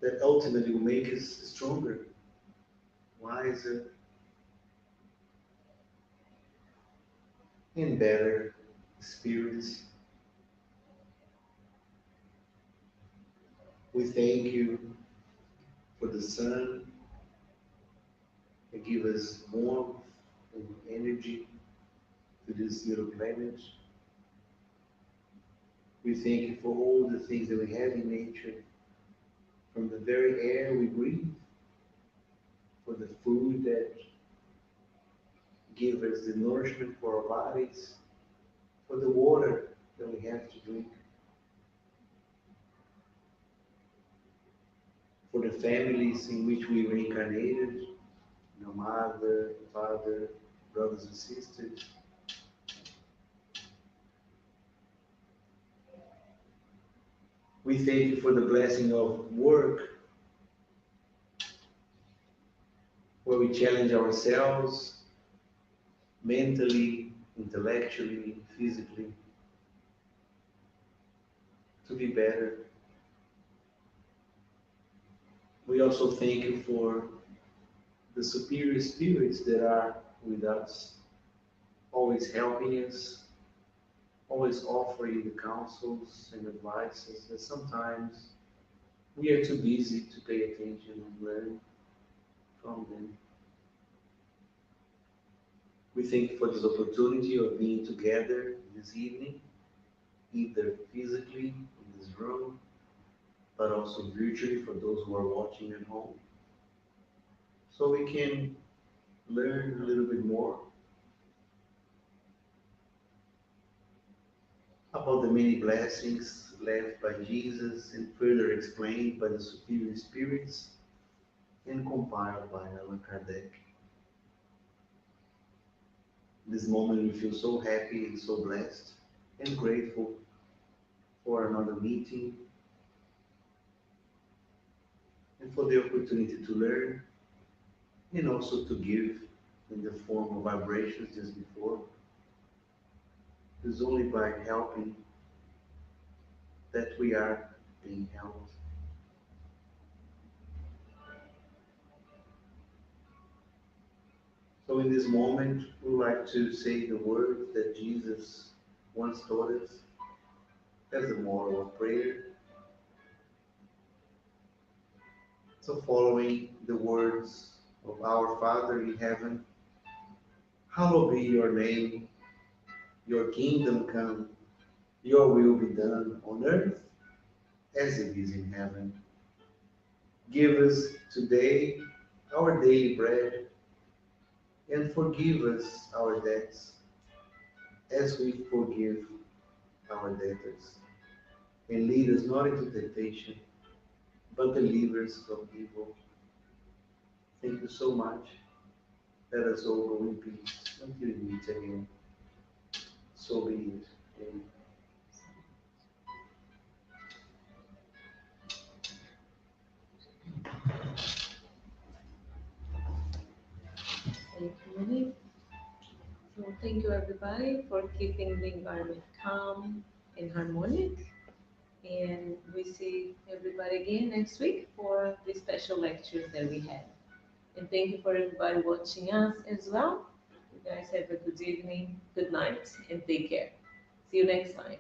that ultimately will make us stronger, wiser, and better spirits. We thank you for the sun that gives us warmth and energy to this little planet. We thank you for all the things that we have in nature, from the very air we breathe, for the food that gives us the nourishment for our bodies, for the water that we have to drink, for the families in which we reincarnated, mother, father, brothers and sisters. We thank you for the blessing of work, where we challenge ourselves mentally, intellectually, physically, to be better. We also thank you for the superior spirits that are with us, always helping us, always offering the counsels and advices that sometimes we are too busy to pay attention and learn from them. We thank you for this opportunity of being together this evening, either physically in this room, but also virtually for those who are watching at home, so we can learn a little bit more about the many blessings left by Jesus and further explained by the superior spirits and compiled by Allan Kardec. In this moment we feel so happy and so blessed and grateful for another meeting, and for the opportunity to learn and also to give in the form of vibrations just before. It's only by helping that we are being helped. So in this moment, we would like to say the words that Jesus once taught us as a model of prayer. So following the words of our Father in heaven, hallowed be your name, your kingdom come, your will be done on earth as it is in heaven. Give us today our daily bread, and forgive us our debts as we forgive our debtors. And lead us not into temptation, but deliver us from evil. Thank you so much. Let us all go in peace until we meet again. So be it. Amen. Thank you, Monique. So thank you everybody for keeping the environment calm and harmonic. And we see everybody again next week for the special lectures that we had. And thank you for everybody watching us as well. You guys have a good evening, good night, and take care. See you next time.